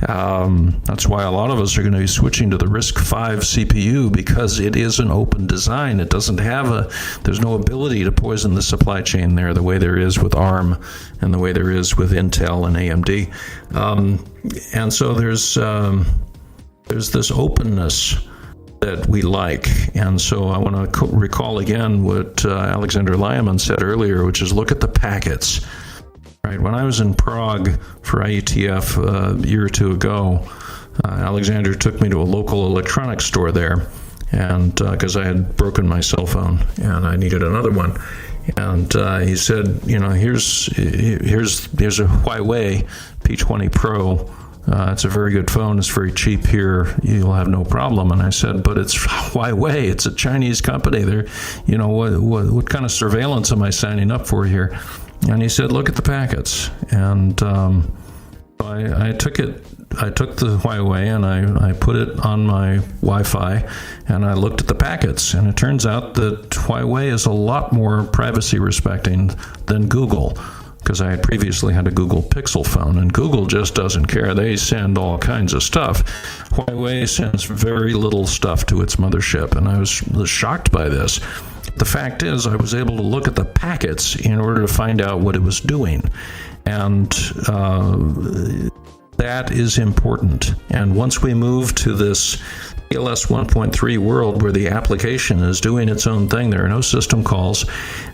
That's why a lot of us are going to be switching to the RISC-V CPU, because it is an open design. It doesn't have there's no ability to poison the supply chain there the way there is with ARM and the way there is with Intel and AMD. And so there's this openness that we like. And so I want to recall again what Alexander Lyman said earlier, which is look at the packets. Right. When I was in Prague for IETF a year or two ago, Alexander took me to a local electronics store there, and because I had broken my cell phone and I needed another one, and he said, here's a Huawei P20 Pro. It's a very good phone. It's very cheap here. You'll have no problem. And I said, but it's Huawei. It's a Chinese company. They're, what kind of surveillance am I signing up for here? And he said, look at the packets. And I took the Huawei and I put it on my Wi-Fi, and I looked at the packets. And it turns out that Huawei is a lot more privacy respecting than Google, because I had previously had a Google Pixel phone, and Google just doesn't care. They send all kinds of stuff. Huawei sends very little stuff to its mothership, and I was shocked by this. The fact is, I was able to look at the packets in order to find out what it was doing, and that is important. And once we move to this TLS 1.3 world where the application is doing its own thing. There are no system calls.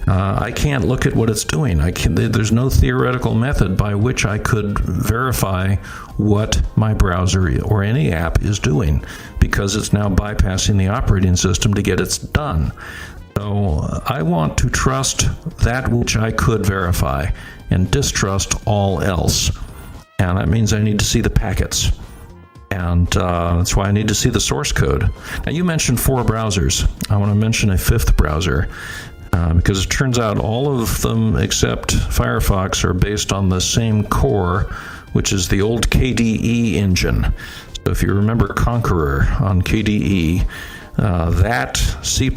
I can't look at what it's doing. There's no theoretical method by which I could verify what my browser or any app is doing, because it's now bypassing the operating system to get it done. So I want to trust that which I could verify and distrust all else. And that means I need to see the packets. And that's why I need to see the source code. Now, you mentioned 4 browsers. I want to mention a 5th browser because it turns out all of them except Firefox are based on the same core, which is the old KDE engine. So if you remember Conqueror on KDE, that C++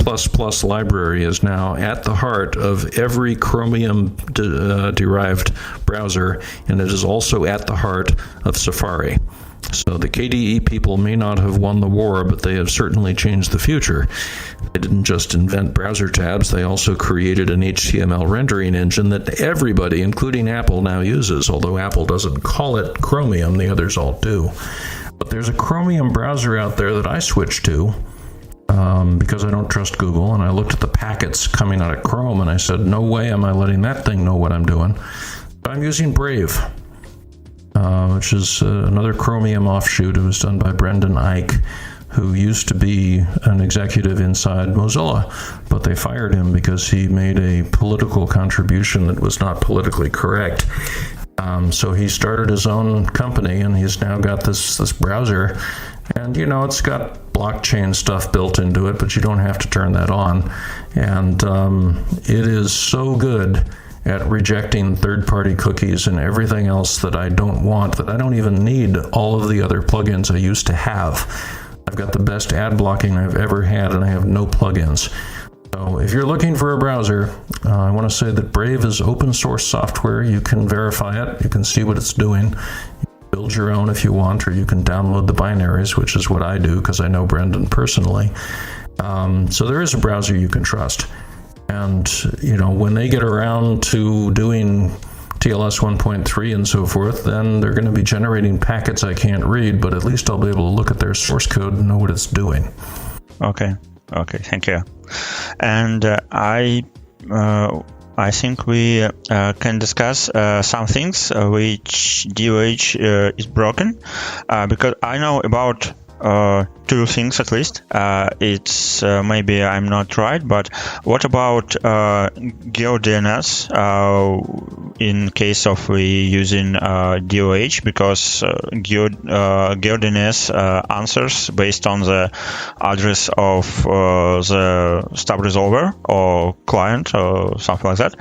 library is now at the heart of every Chromium-derived browser, and it is also at the heart of Safari. So the KDE people may not have won the war, but they have certainly changed the future. They didn't just invent browser tabs, they also created an HTML rendering engine that everybody, including Apple, now uses, although Apple doesn't call it Chromium, the others all do. But there's a Chromium browser out there that I switched to because I don't trust Google, and I looked at the packets coming out of Chrome, and I said, no way am I letting that thing know what I'm doing. But I'm using Brave, which is another Chromium offshoot. It was done by Brendan Eich, who used to be an executive inside Mozilla, but they fired him because he made a political contribution that was not politically correct. So he started his own company, and he's now got this browser. And, it's got blockchain stuff built into it, but you don't have to turn that on. And it is so good at rejecting third-party cookies and everything else that I don't want, that I don't even need all of the other plugins I used to have. I've got the best ad blocking I've ever had, and I have no plugins. So if you're looking for a browser, I want to say that Brave is open source software. You can verify it. You can see what it's doing. You can build your own if you want, or you can download the binaries, which is what I do because I know Brendan personally. So there is a browser you can trust. And, when they get around to doing TLS 1.3 and so forth, then they're going to be generating packets I can't read, but at least I'll be able to look at their source code and know what it's doing. Okay, thank you. And I think we can discuss some things which DOH is broken, because I know about 2 things at least. It's maybe I'm not right, but what about GeoDNS in case of we using DOH, because GeoDNS answers based on the address of the stub resolver or client or something like that.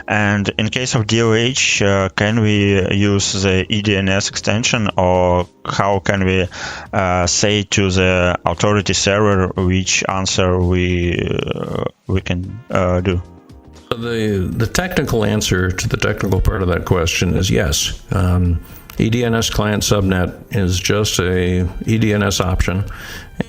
And in case of DOH, can we use the eDNS extension, or how can we say to the authority server which answer we can do? The technical answer to the technical part of that question is yes. eDNS client subnet is just a eDNS option,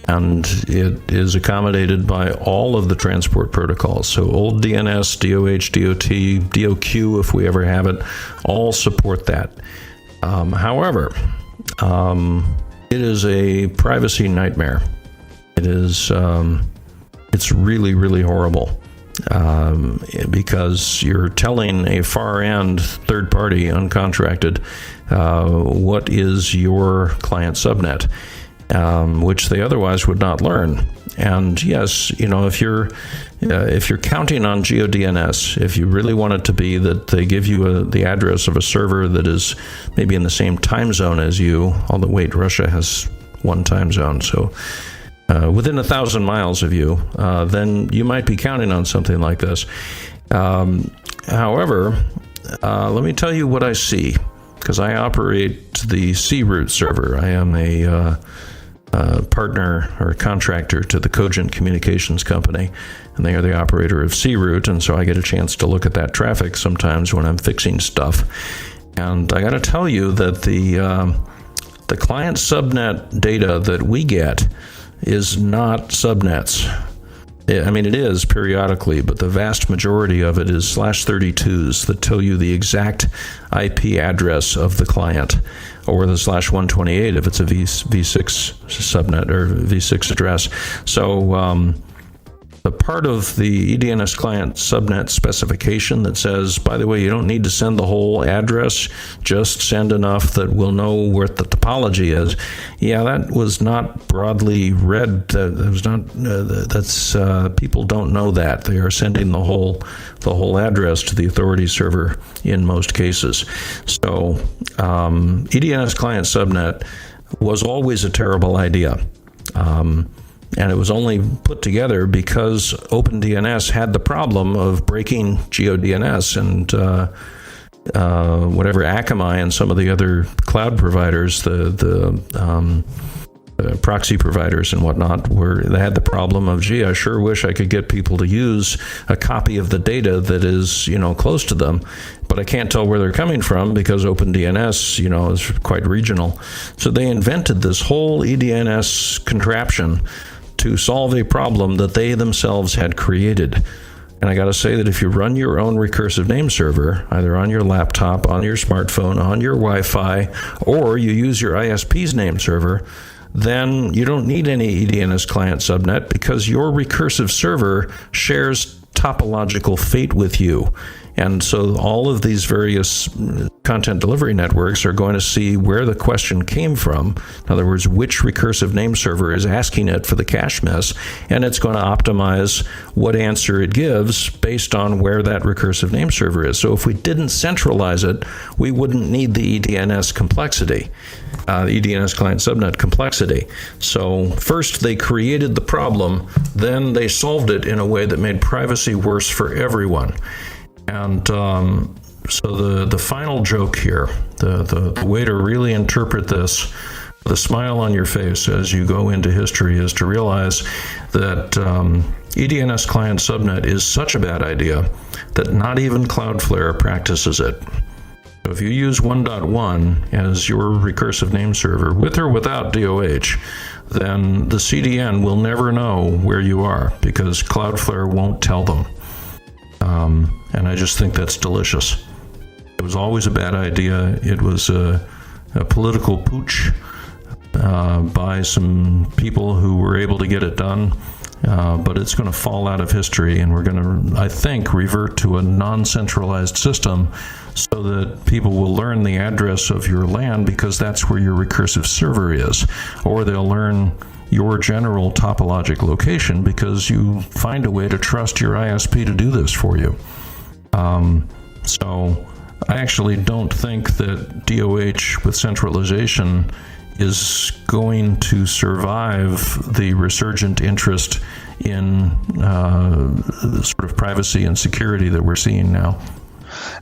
and it is accommodated by all of the transport protocols. So old DNS, DOH, DOT, DOQ, if we ever have it, all support that. However, it is a privacy nightmare. It is, it's really, really horrible. Because you're telling a far-end third party, uncontracted, what is your client subnet, which they otherwise would not learn. And yes, if you're counting on GeoDNS, if you really want it to be that they give you the address of a server that is maybe in the same time zone as you, although wait, Russia has one time zone, so within 1,000 miles of you, then you might be counting on something like this. However, let me tell you what I see, because I operate the C-Route server. I am a partner or contractor to the Cogent Communications Company, and they are the operator of C-Route, and so I get a chance to look at that traffic sometimes when I'm fixing stuff. And I got to tell you that the client subnet data that we get is not subnets. I mean, it is periodically, but the vast majority of it is /32s that tell you the exact IP address of the client, or the /128 if it's a v6 subnet or v6 address. So the part of the eDNS client subnet specification that says, by the way, you don't need to send the whole address, just send enough that we'll know what the topology is. Yeah, that was not broadly read. That was not. That's people don't know that. They are sending the whole address to the authority server in most cases. So eDNS client subnet was always a terrible idea. And it was only put together because OpenDNS had the problem of breaking GeoDNS and whatever Akamai and some of the other cloud providers, the proxy providers and whatnot, they had the problem of, gee, I sure wish I could get people to use a copy of the data that is, close to them, but I can't tell where they're coming from because OpenDNS, is quite regional. So they invented this whole eDNS contraption to solve a problem that they themselves had created. And I got to say that if you run your own recursive name server, either on your laptop, on your smartphone, on your Wi-Fi, or you use your ISP's name server, then you don't need any eDNS client subnet because your recursive server shares topological fate with you. And so all of these various content delivery networks are going to see where the question came from. In other words, which recursive name server is asking it for the cache miss, and it's going to optimize what answer it gives based on where that recursive name server is. So if we didn't centralize it, we wouldn't need the eDNS complexity, the eDNS client subnet complexity. So first they created the problem, then they solved it in a way that made privacy worse for everyone. And so the final joke here, the way to really interpret this, the smile on your face as you go into history, is to realize that eDNS client subnet is such a bad idea that not even Cloudflare practices it. So if you use 1.1 as your recursive name server, with or without DOH, then the CDN will never know where you are because Cloudflare won't tell them. And I just think that's delicious. It was always a bad idea. It was a political pooch by some people who were able to get it done. But it's going to fall out of history, and we're going to, I think, revert to a non-centralized system so that people will learn the address of your LAN because that's where your recursive server is. Or they'll learn your general topologic location because you find a way to trust your ISP to do this for you. So I actually don't think that DOH with centralization is going to survive the resurgent interest in the sort of privacy and security that we're seeing now.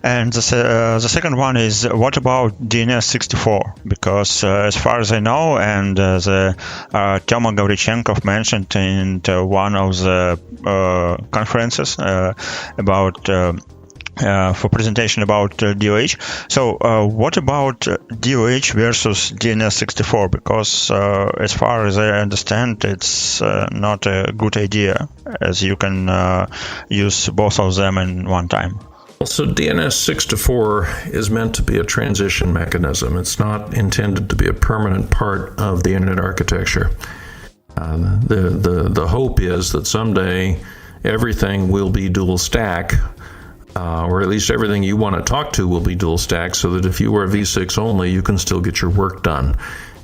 And the second one is, what about DNS 64? Because as far as I know, and the Toma Gavrichenkov mentioned in one of the conferences about for presentation about DOH. So what about DOH versus DNS 64? Because as far as I understand, it's not a good idea, as you can use both of them in one time. So DNS 64 is meant to be a transition mechanism. It's not intended to be a permanent part of the internet architecture. The hope is that someday everything will be dual stack, or at least everything you want to talk to will be dual stack, so that if you are v6 only, you can still get your work done.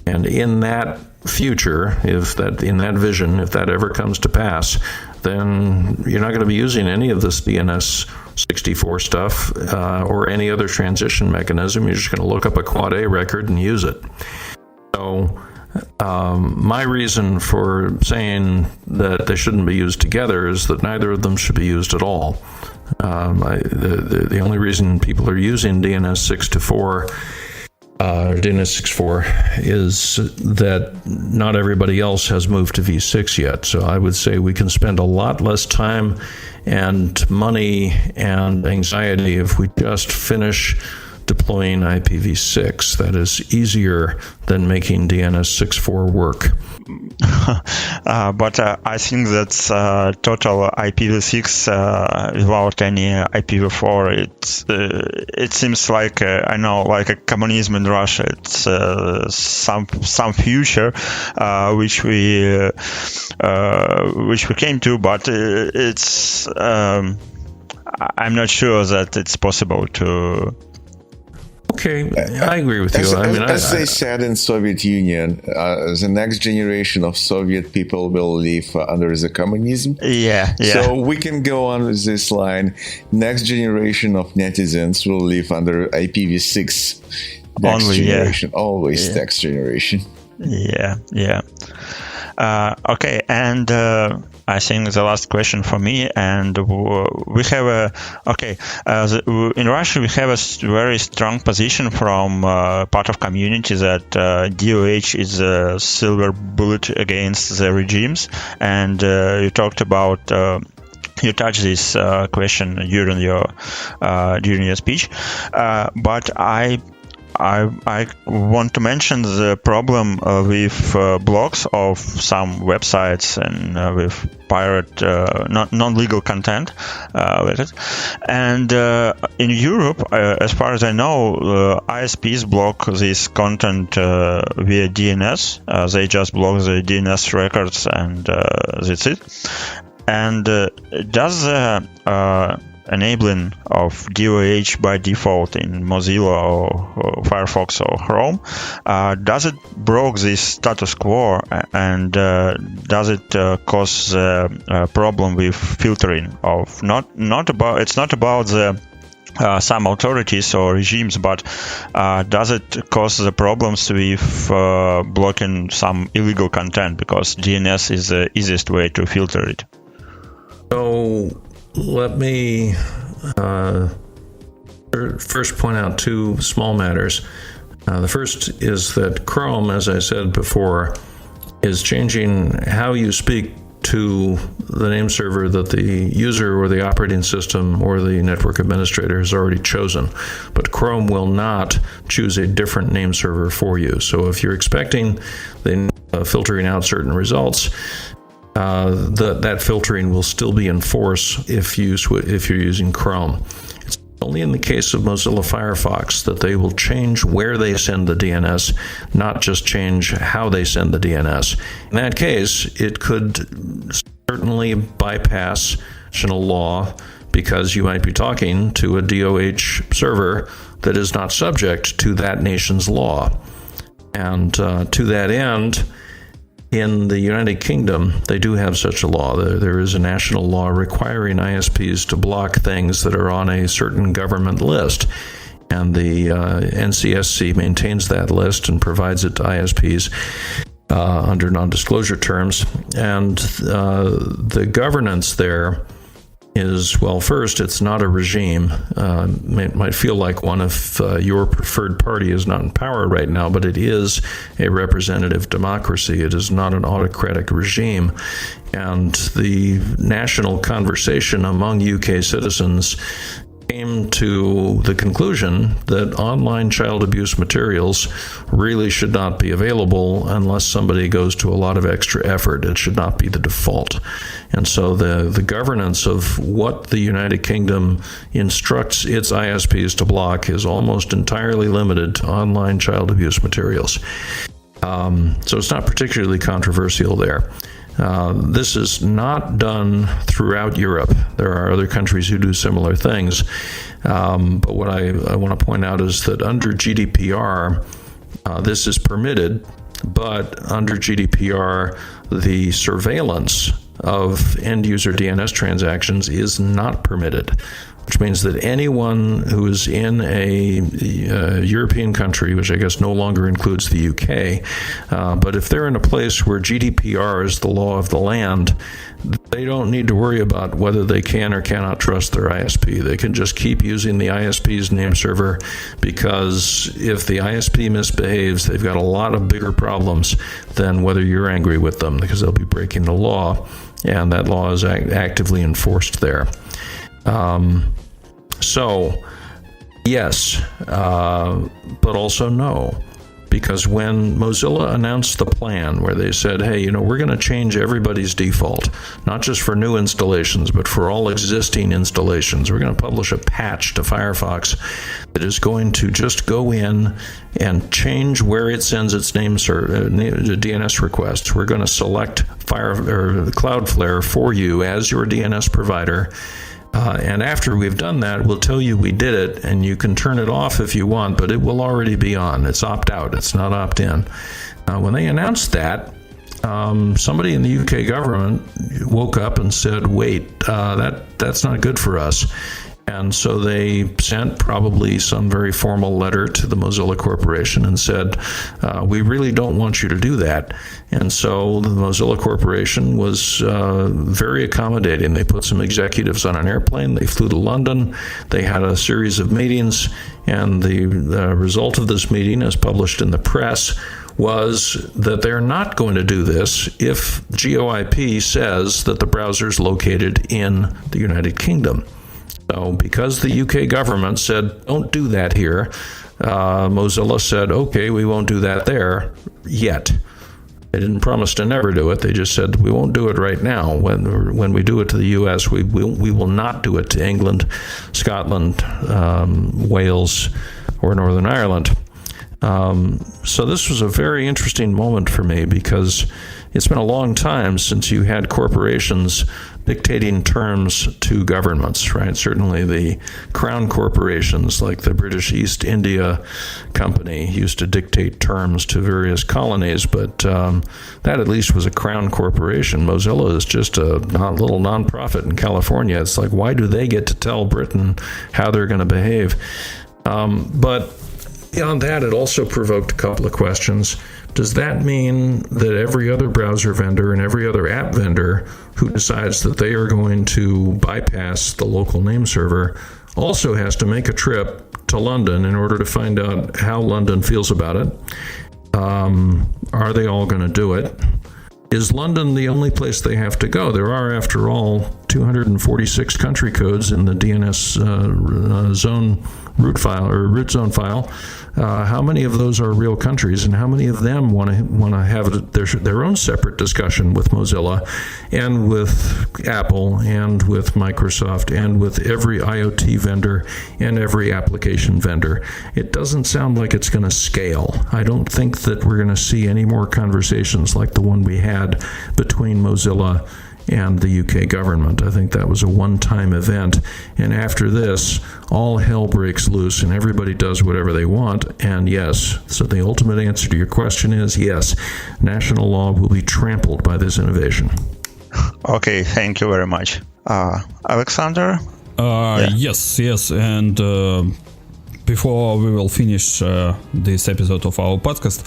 And in that future, if that ever comes to pass, then you're not going to be using any of this DNS 64 stuff or any other transition mechanism. You're just going to look up a Quad A record and use it. So my reason for saying that they shouldn't be used together is that neither of them should be used at all. The only reason people are using DNS 64 DNS 64 is that not everybody else has moved to v6 yet. So I would say we can spend a lot less time and money and anxiety if we just finish deploying IPv6 that is easier than making DNS 6.4 work. But I think that's total IPv6 without any IPv4. It seems like I know, like a communism in Russia. It's some future which we came to, but it's I'm not sure that it's possible to. Okay, I agree with you. As they said in Soviet Union, the next generation of Soviet people will live under the communism. Yeah. So we can go on with this line. Next generation of netizens will live under IPv6. Next generation, always next generation. Yeah. Okay, and I think the last question for me, and we have in Russia we have a very strong position from part of community that DOH is a silver bullet against the regimes, and you talked about. You touched this question during your speech, but I want to mention the problem with blocks of some websites and with pirate, non-legal content with it. And in Europe, as far as I know, ISPs block this content via DNS. They just block the DNS records, and that's it. And does the enabling of DOH by default in Mozilla or Firefox or Chrome, does it break this status quo, and does it cause a problem with filtering of it's not about the some authorities or regimes, but does it cause the problems with blocking some illegal content, because DNS is the easiest way to filter it? So let me first point out two small matters. The first is that Chrome, as I said before, is changing how you speak to the name server that the user or the operating system or the network administrator has already chosen. But Chrome will not choose a different name server for you. So if you're expecting the filtering out certain results, that filtering will still be in force if you're using Chrome. It's only in the case of Mozilla Firefox that they will change where they send the DNS, not just change how they send the DNS. In that case, it could certainly bypass national law, because you might be talking to a DOH server that is not subject to that nation's law. And to that end, in the United Kingdom, they do have such a law. There is a national law requiring ISPs to block things that are on a certain government list. And the NCSC maintains that list and provides it to ISPs under non-disclosure terms. And the governance there is, well, first, it's not a regime. It might feel like one if your preferred party is not in power right now, but it is a representative democracy. It is not an autocratic regime. And the national conversation among UK citizens came to the conclusion that online child abuse materials really should not be available unless somebody goes to a lot of extra effort. It should not be the default. And so the governance of what the United Kingdom instructs its ISPs to block is almost entirely limited to online child abuse materials. So it's not particularly controversial there. This is not done throughout Europe. There are other countries who do similar things. But what I want to point out is that under GDPR, this is permitted, but under GDPR, the surveillance of end-user DNS transactions is not permitted, which means that anyone who is in a European country, which I guess no longer includes the UK, but if they're in a place where GDPR is the law of the land, they don't need to worry about whether they can or cannot trust their ISP. They can just keep using the ISP's name server, because if the ISP misbehaves, they've got a lot of bigger problems than whether you're angry with them, because they'll be breaking the law, and that law is actively enforced there. So Yes, but also no. Because when Mozilla announced the plan where they said, hey, we're going to change everybody's default, not just for new installations, but for all existing installations. We're going to publish a patch to Firefox that is going to just go in and change where it sends its DNS requests. We're going to select Cloudflare for you as your DNS provider. And after we've done that, we'll tell you we did it, and you can turn it off if you want, but it will already be on. It's opt-out. It's not opt-in. When they announced that, somebody in the UK government woke up and said, wait, that's not good for us. And so they sent probably some very formal letter to the Mozilla Corporation and said, we really don't want you to do that. And so the Mozilla Corporation was very accommodating. They put some executives on an airplane. They flew to London. They had a series of meetings. And the result of this meeting, as published in the press, was that they're not going to do this if GeoIP says that the browser is located in the United Kingdom. So because the UK government said, don't do that here, Mozilla said, okay, we won't do that there yet. They didn't promise to never do it. They just said, we won't do it right now. When we do it to the US, we will not do it to England, Scotland, Wales, or Northern Ireland. So this was a very interesting moment for me because it's been a long time since you had corporations dictating terms to governments, right? Certainly the crown corporations like the British East India Company used to dictate terms to various colonies, but that at least was a crown corporation. Mozilla is just a little nonprofit in California. It's like, why do they get to tell Britain how they're going to behave? But beyond that, it also provoked a couple of questions. Does that mean that every other browser vendor and every other app vendor who decides that they are going to bypass the local name server also has to make a trip to London in order to find out how London feels about it? Are they all going to do it? Is London the only place they have to go? There are, after all, 246 country codes in the DNS zone root file or root zone file. How many of those are real countries, and how many of them want to have their own separate discussion with Mozilla, and with Apple, and with Microsoft, and with every IoT vendor and every application vendor? It doesn't sound like it's going to scale. I don't think that we're going to see any more conversations like the one we had between Mozilla and the UK government. I think that was a one-time event, and after this, all hell breaks loose and everybody does whatever they want. And yes, so the ultimate answer to your question is yes, national law will be trampled by this innovation. Okay, thank you very much. Alexander? Yes, and before we will finish this episode of our podcast,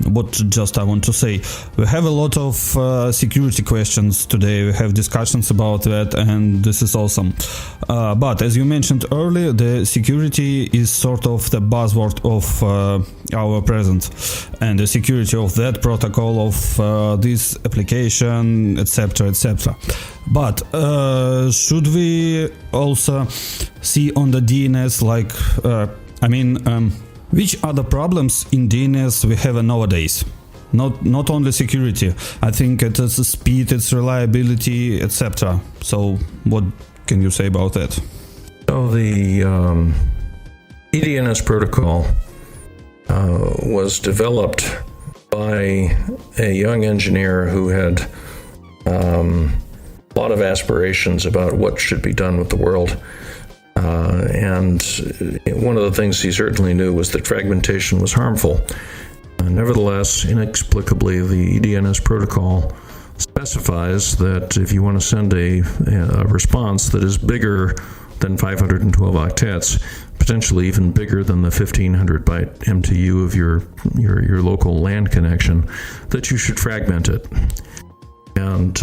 what just I want to say, we have a lot of security questions today. We have discussions about that, and this is awesome. But as you mentioned earlier, the security is sort of the buzzword of our present, and the security of that protocol, of this application, etc., etc. But should we also see on the DNS, like, which other problems in DNS we have nowadays? Not only security. I think it is speed, it's reliability, etc. So what can you say about that? So the eDNS protocol was developed by a young engineer who had a lot of aspirations about what should be done with the world. And one of the things he certainly knew was that fragmentation was harmful. Nevertheless, inexplicably, the eDNS protocol specifies that if you want to send a response that is bigger than 512 octets, potentially even bigger than the 1500 byte MTU of your local LAN connection, that you should fragment it. And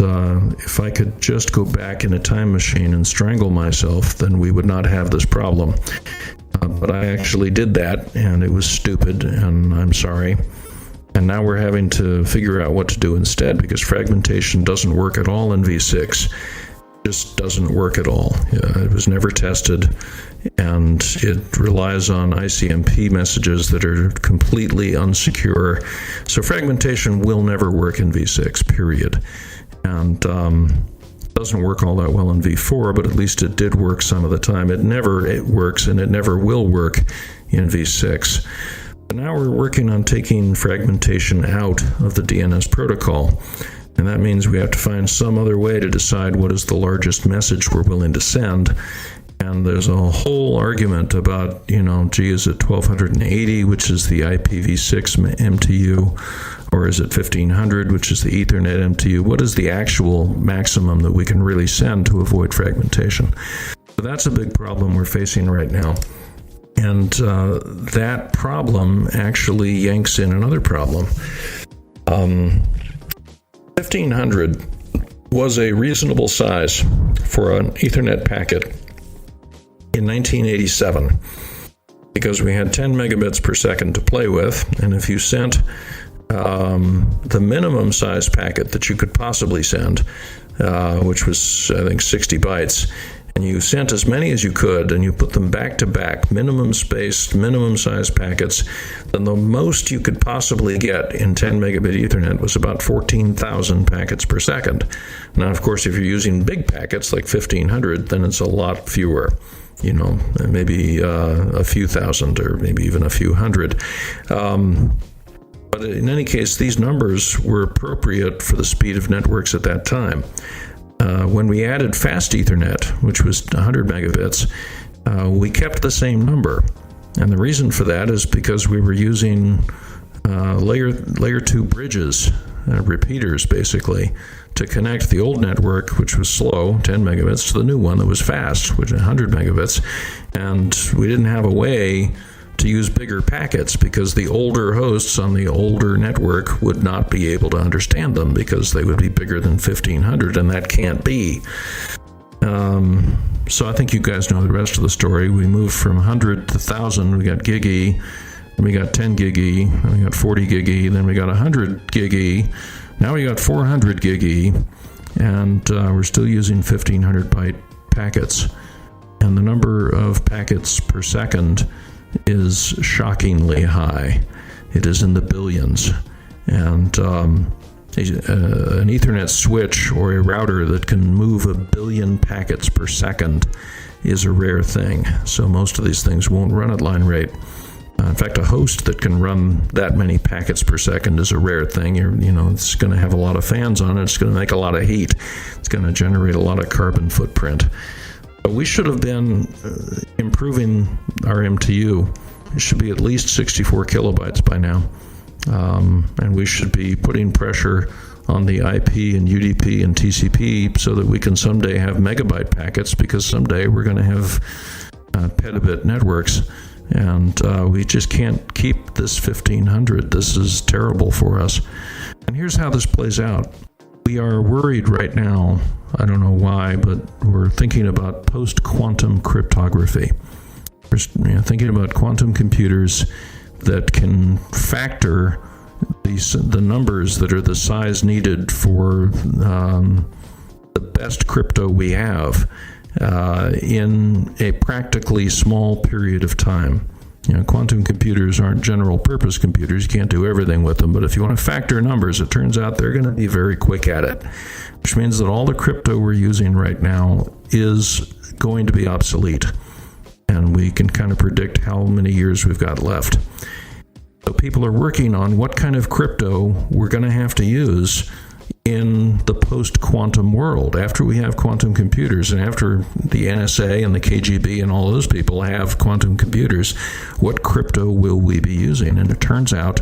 if I could just go back in a time machine and strangle myself, then we would not have this problem. But I actually did that, and it was stupid, and I'm sorry. And now we're having to figure out what to do instead, because fragmentation doesn't work at all in v6. just doesn't work at all. It was never tested, and it relies on ICMP messages that are completely unsecure. So fragmentation will never work in v6, period. And doesn't work all that well in v4, but at least it did work some of the time. It works, and it never will work in v6. But now we're working on taking fragmentation out of the DNS protocol. And that means we have to find some other way to decide what is the largest message we're willing to send. And there's a whole argument about, is it 1280, which is the IPv6 MTU, or is it 1500, which is the Ethernet MTU? What is the actual maximum that we can really send to avoid fragmentation? So that's a big problem we're facing right now. And that problem actually yanks in another problem. 1500 was a reasonable size for an Ethernet packet in 1987 because we had 10 megabits per second to play with, and if you sent the minimum size packet that you could possibly send, which was, I think, 60 bytes, and you sent as many as you could, and you put them back to back, minimum spaced, minimum size packets, then the most you could possibly get in 10 megabit Ethernet was about 14,000 packets per second. Now, of course, if you're using big packets like 1500, then it's a lot fewer, maybe a few thousand or maybe even a few hundred. But in any case, these numbers were appropriate for the speed of networks at that time. When we added fast Ethernet, which was 100 megabits, we kept the same number. And the reason for that is because we were using layer 2 bridges, repeaters basically, to connect the old network, which was slow, 10 megabits, to the new one that was fast, which is 100 megabits. And we didn't have a way to use bigger packets because the older hosts on the older network would not be able to understand them because they would be bigger than 1500, and that can't be. So I think you guys know the rest of the story. We moved from 100 to 1000. We got GigE, then we got 10 GigE, then we got 40 GigE, then we got 100 GigE. Now we got 400 GigE, and we're still using 1500 byte packets. And the number of packets per second is shockingly high. It is in the billions. And an Ethernet switch or a router that can move 1 billion packets per second is a rare thing. So most of these things won't run at line rate. In fact, a host that can run that many packets per second is a rare thing. It's going to have a lot of fans on it. It's going to make a lot of heat. It's going to generate a lot of carbon footprint. We should have been improving our MTU. It should be at least 64 kilobytes by now. And we should be putting pressure on the IP and UDP and TCP so that we can someday have megabyte packets, because someday we're going to have petabit networks. And we just can't keep this 1500. This is terrible for us. And here's how this plays out. We are worried right now, I don't know why, but we're thinking about post-quantum cryptography. We're thinking about quantum computers that can factor the numbers that are the size needed for the best crypto we have in a practically small period of time. Quantum computers aren't general purpose computers. You can't do everything with them. But if you want to factor numbers, it turns out they're going to be very quick at it, which means that all the crypto we're using right now is going to be obsolete. And we can kind of predict how many years we've got left. So people are working on what kind of crypto we're going to have to use in the post-quantum world, after we have quantum computers and after the NSA and the KGB and all those people have quantum computers. What crypto will we be using? And it turns out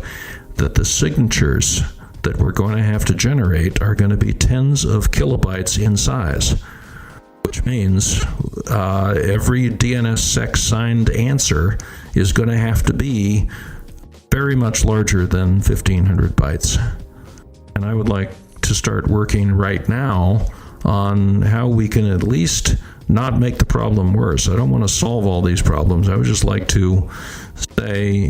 that the signatures that we're going to have to generate are going to be tens of kilobytes in size, which means every DNSSEC signed answer is going to have to be very much larger than 1500 bytes. And I would like to start working right now on how we can at least not make the problem worse. I don't want to solve all these problems. I would just like to say,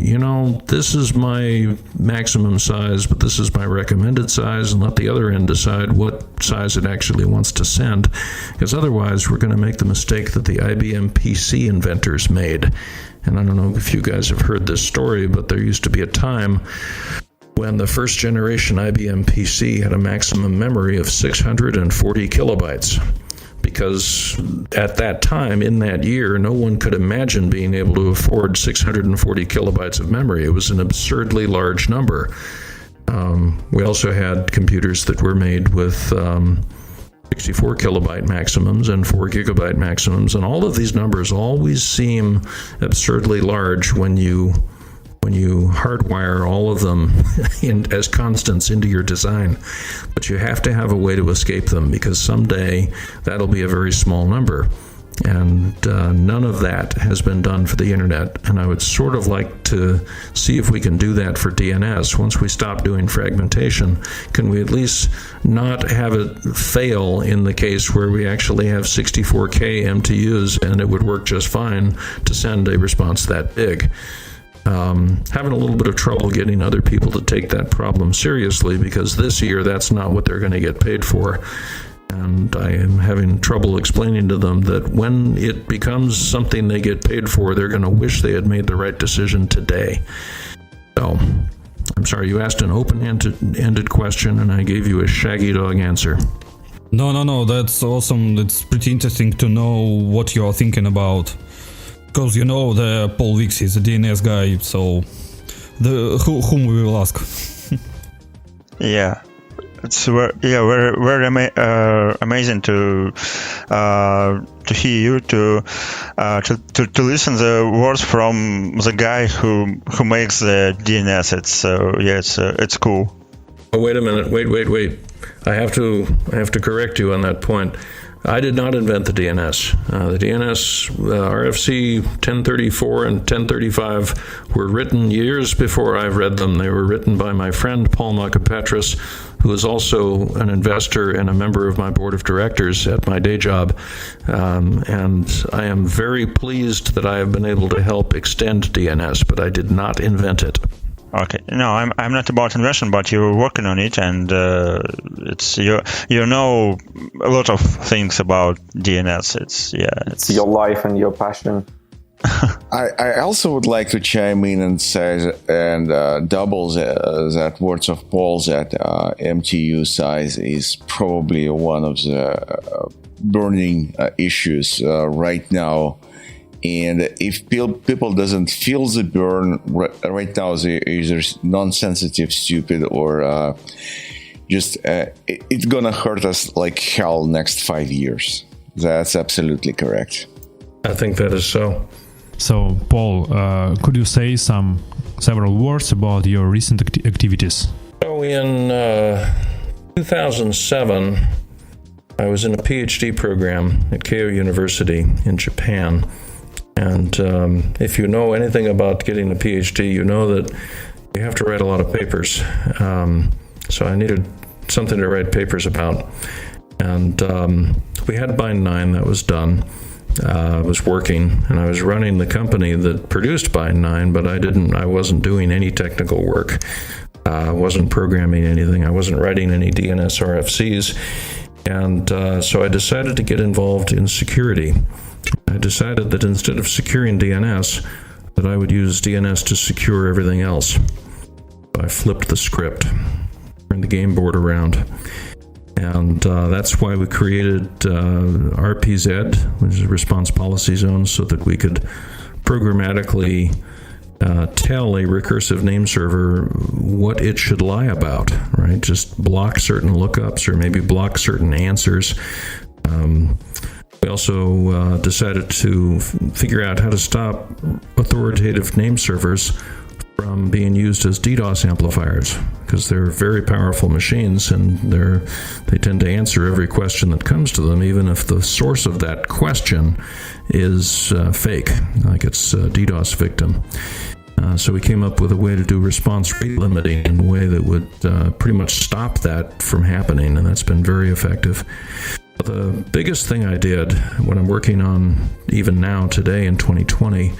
this is my maximum size, but this is my recommended size, and let the other end decide what size it actually wants to send, because otherwise we're going to make the mistake that the IBM PC inventors made. And I don't know if you guys have heard this story, but there used to be a time when the first generation IBM PC had a maximum memory of 640 kilobytes. Because at that time, in that year, no one could imagine being able to afford 640 kilobytes of memory. It was an absurdly large number. We also had computers that were made with 64 kilobyte maximums and 4 gigabyte maximums, and all of these numbers always seem absurdly large when you hardwire all of them as constants into your design. But you have to have a way to escape them, because someday that'll be a very small number. And none of that has been done for the internet. And I would sort of like to see if we can do that for DNS. Once we stop doing fragmentation, can we at least not have it fail in the case where we actually have 64K MTUs and it would work just fine to send a response that big? Having a little bit of trouble getting other people to take that problem seriously, because this year that's not what they're going to get paid for. And I am having trouble explaining to them that when it becomes something they get paid for, they're going to wish they had made the right decision today. So, I'm sorry, you asked an open-ended question and I gave you a shaggy dog answer. No, that's awesome. It's pretty interesting to know what you're thinking about. Because the Paul Vixie is a DNS guy, so whom we will ask. Yeah, it's very amazing to hear you to listen the words from the guy who makes the DNS. It's cool. Oh, wait a minute. Wait. I have to correct you on that point. I did not invent the DNS. The DNS, RFC 1034 and 1035 were written years before I read them. They were written by my friend Paul Makapetris, who is also an investor and a member of my board of directors at my day job. And I am very pleased that I have been able to help extend DNS, but I did not invent it. Okay, no, I'm not about invention, but you're working on it, and it's you know a lot of things about DNS. It's your life and your passion. I also would like to chime in and say and double that words of Paul that MTU size is probably one of the burning issues right now. And if people doesn't feel the burn right now, they're either non-sensitive, stupid, or just it's gonna hurt us like hell next 5 years. That's absolutely correct. I think that is so. So, Paul, could you say several words about your recent activities? So in 2007, I was in a PhD program at Keio University in Japan. And if you know anything about getting a PhD, you know that you have to write a lot of papers. So I needed something to write papers about. And we had Bind 9 that was done. I was working, and I was running the company that produced Bind 9, but I wasn't doing any technical work. I wasn't programming anything. I wasn't writing any DNS RFCs. And so I decided to get involved in security. I decided that instead of securing DNS, that I would use DNS to secure everything else. I flipped the script, turned the game board around, and that's why we created RPZ, which is Response Policy Zone, so that we could programmatically tell a recursive name server what it should lie about, right? Just block certain lookups or maybe block certain answers. We also decided to figure out how to stop authoritative name servers from being used as DDoS amplifiers, because they're very powerful machines and they tend to answer every question that comes to them, even if the source of that question is fake, like it's a DDoS victim. So we came up with a way to do response rate limiting in a way that would pretty much stop that from happening, and that's been very effective. The biggest thing I did, what I'm working on even now today in 2020,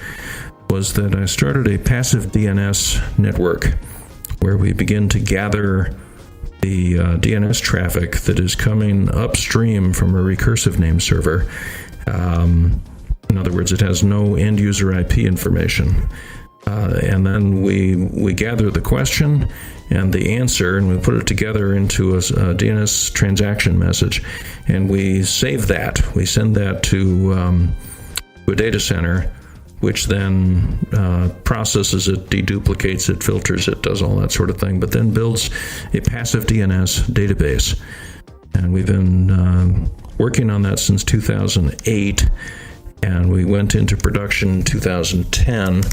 was that I started a passive DNS network where we begin to gather the DNS traffic that is coming upstream from a recursive name server. In other words, it has no end user IP information. And then we gather the question and the answer, and we put it together into a DNS transaction message, and we save that. We send that to a data center, which then processes it, deduplicates it, filters it, does all that sort of thing, but then builds a passive DNS database. And we've been working on that since 2008, and we went into production in 2010.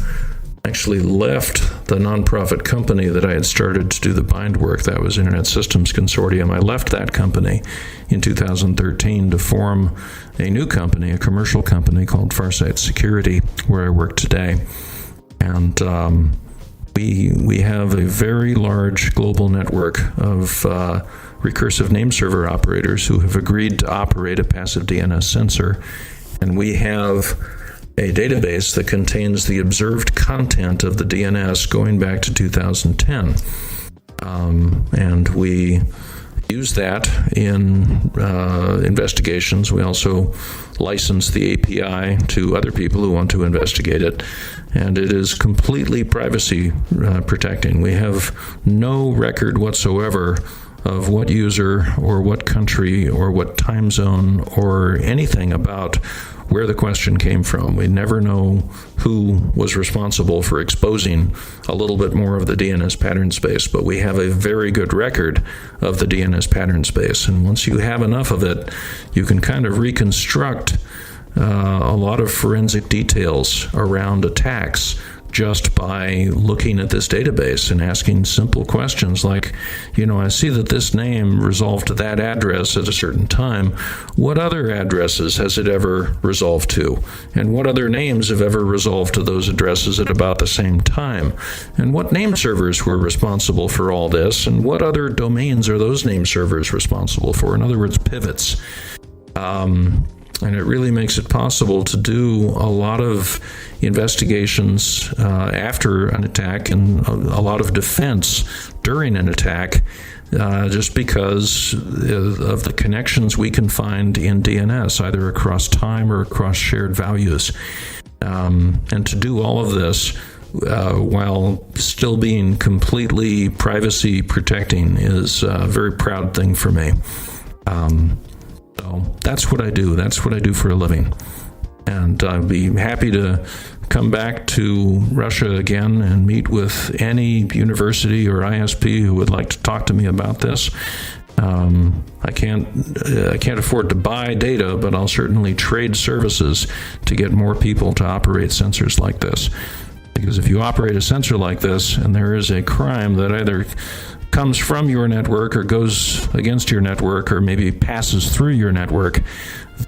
Actually left the nonprofit company that I had started to do the bind work. That was Internet Systems Consortium. I left that company in 2013 to form a new company, a commercial company called Farsight Security, where I work today. And we have a very large global network of recursive name server operators who have agreed to operate a passive DNS sensor. And we have a database that contains the observed content of the DNS going back to 2010. And we use that in investigations. We also license the API to other people who want to investigate it. And it is completely privacy protecting. We have no record whatsoever of what user or what country or what time zone or anything about where the question came from. We never know who was responsible for exposing a little bit more of the DNS pattern space, but we have a very good record of the DNS pattern space. And once you have enough of it, you can kind of reconstruct a lot of forensic details around attacks just by looking at this database and asking simple questions like, I see that this name resolved to that address at a certain time. What other addresses has it ever resolved to? And what other names have ever resolved to those addresses at about the same time? And what name servers were responsible for all this? And what other domains are those name servers responsible for? In other words, pivots. And it really makes it possible to do a lot of investigations after an attack and a lot of defense during an attack just because of the connections we can find in DNS, either across time or across shared values. And to do all of this while still being completely privacy protecting is a very proud thing for me. So that's what I do. That's what I do for a living. And I'd be happy to come back to Russia again and meet with any university or ISP who would like to talk to me about this. I can't afford to buy data, but I'll certainly trade services to get more people to operate sensors like this. Because if you operate a sensor like this and there is a crime that either comes from your network or goes against your network or maybe passes through your network,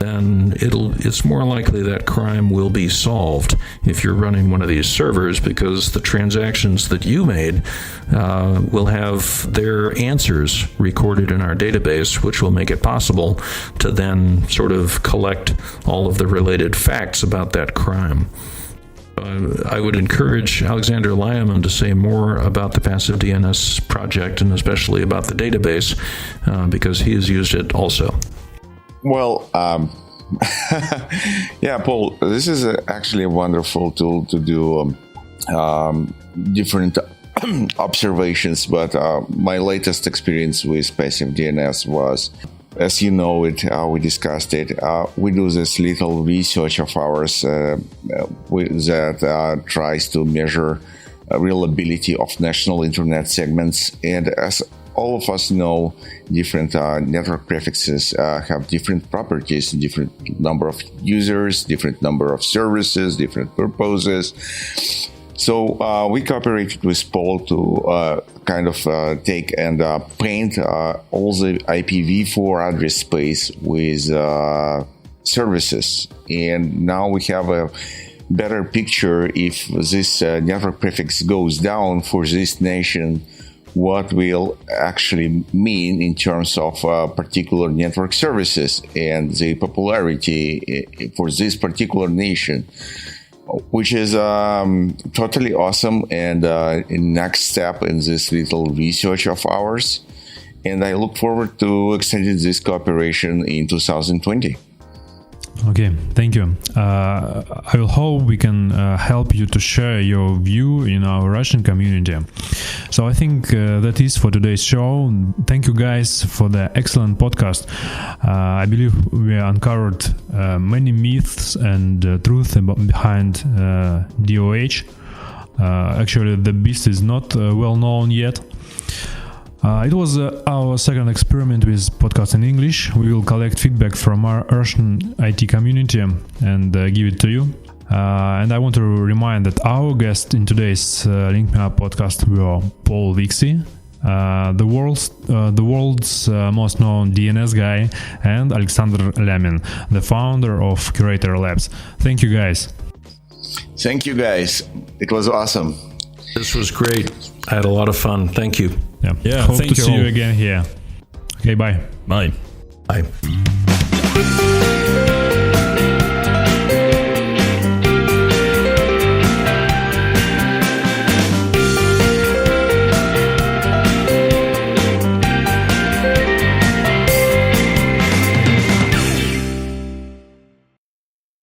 then it's more likely that crime will be solved if you're running one of these servers, because the transactions that you made will have their answers recorded in our database, which will make it possible to then sort of collect all of the related facts about that crime. I would encourage Alexander Lyman to say more about the Passive DNS project and especially about the database because he has used it also. Well, yeah, Paul, this is actually a wonderful tool to do different observations, but my latest experience with Passive DNS was, as you know it, we discussed it, we do this little research of ours that tries to measure reliability of national internet segments. And as all of us know, different network prefixes have different properties, different number of users, different number of services, different purposes. So we cooperated with Paul to kind of take and paint all the IPv4 address space with services. And now we have a better picture if this network prefix goes down for this nation, what will actually mean in terms of particular network services and the popularity for this particular nation, which is totally awesome and a next step in this little research of ours. And I look forward to extending this cooperation in 2020. Okay, thank you. I will hope we can help you to share your view in our Russian community. So I think that is for today's show. Thank you guys for the excellent podcast. I believe we uncovered many myths and truth behind DOH. Actually, the beast is not well known yet. It was our second experiment with podcast in English. We will collect feedback from our Russian IT community and give it to you. And I want to remind that our guests in today's linkmeup podcast were Paul Vixie, the world's most known DNS guy, and Alexander Lyamin, the founder of Curator Labs. Thank you guys. Thank you guys. It was awesome. This was great. I had a lot of fun. Thank you. Yeah. Hope to see you again here. Okay, bye. Bye. Bye.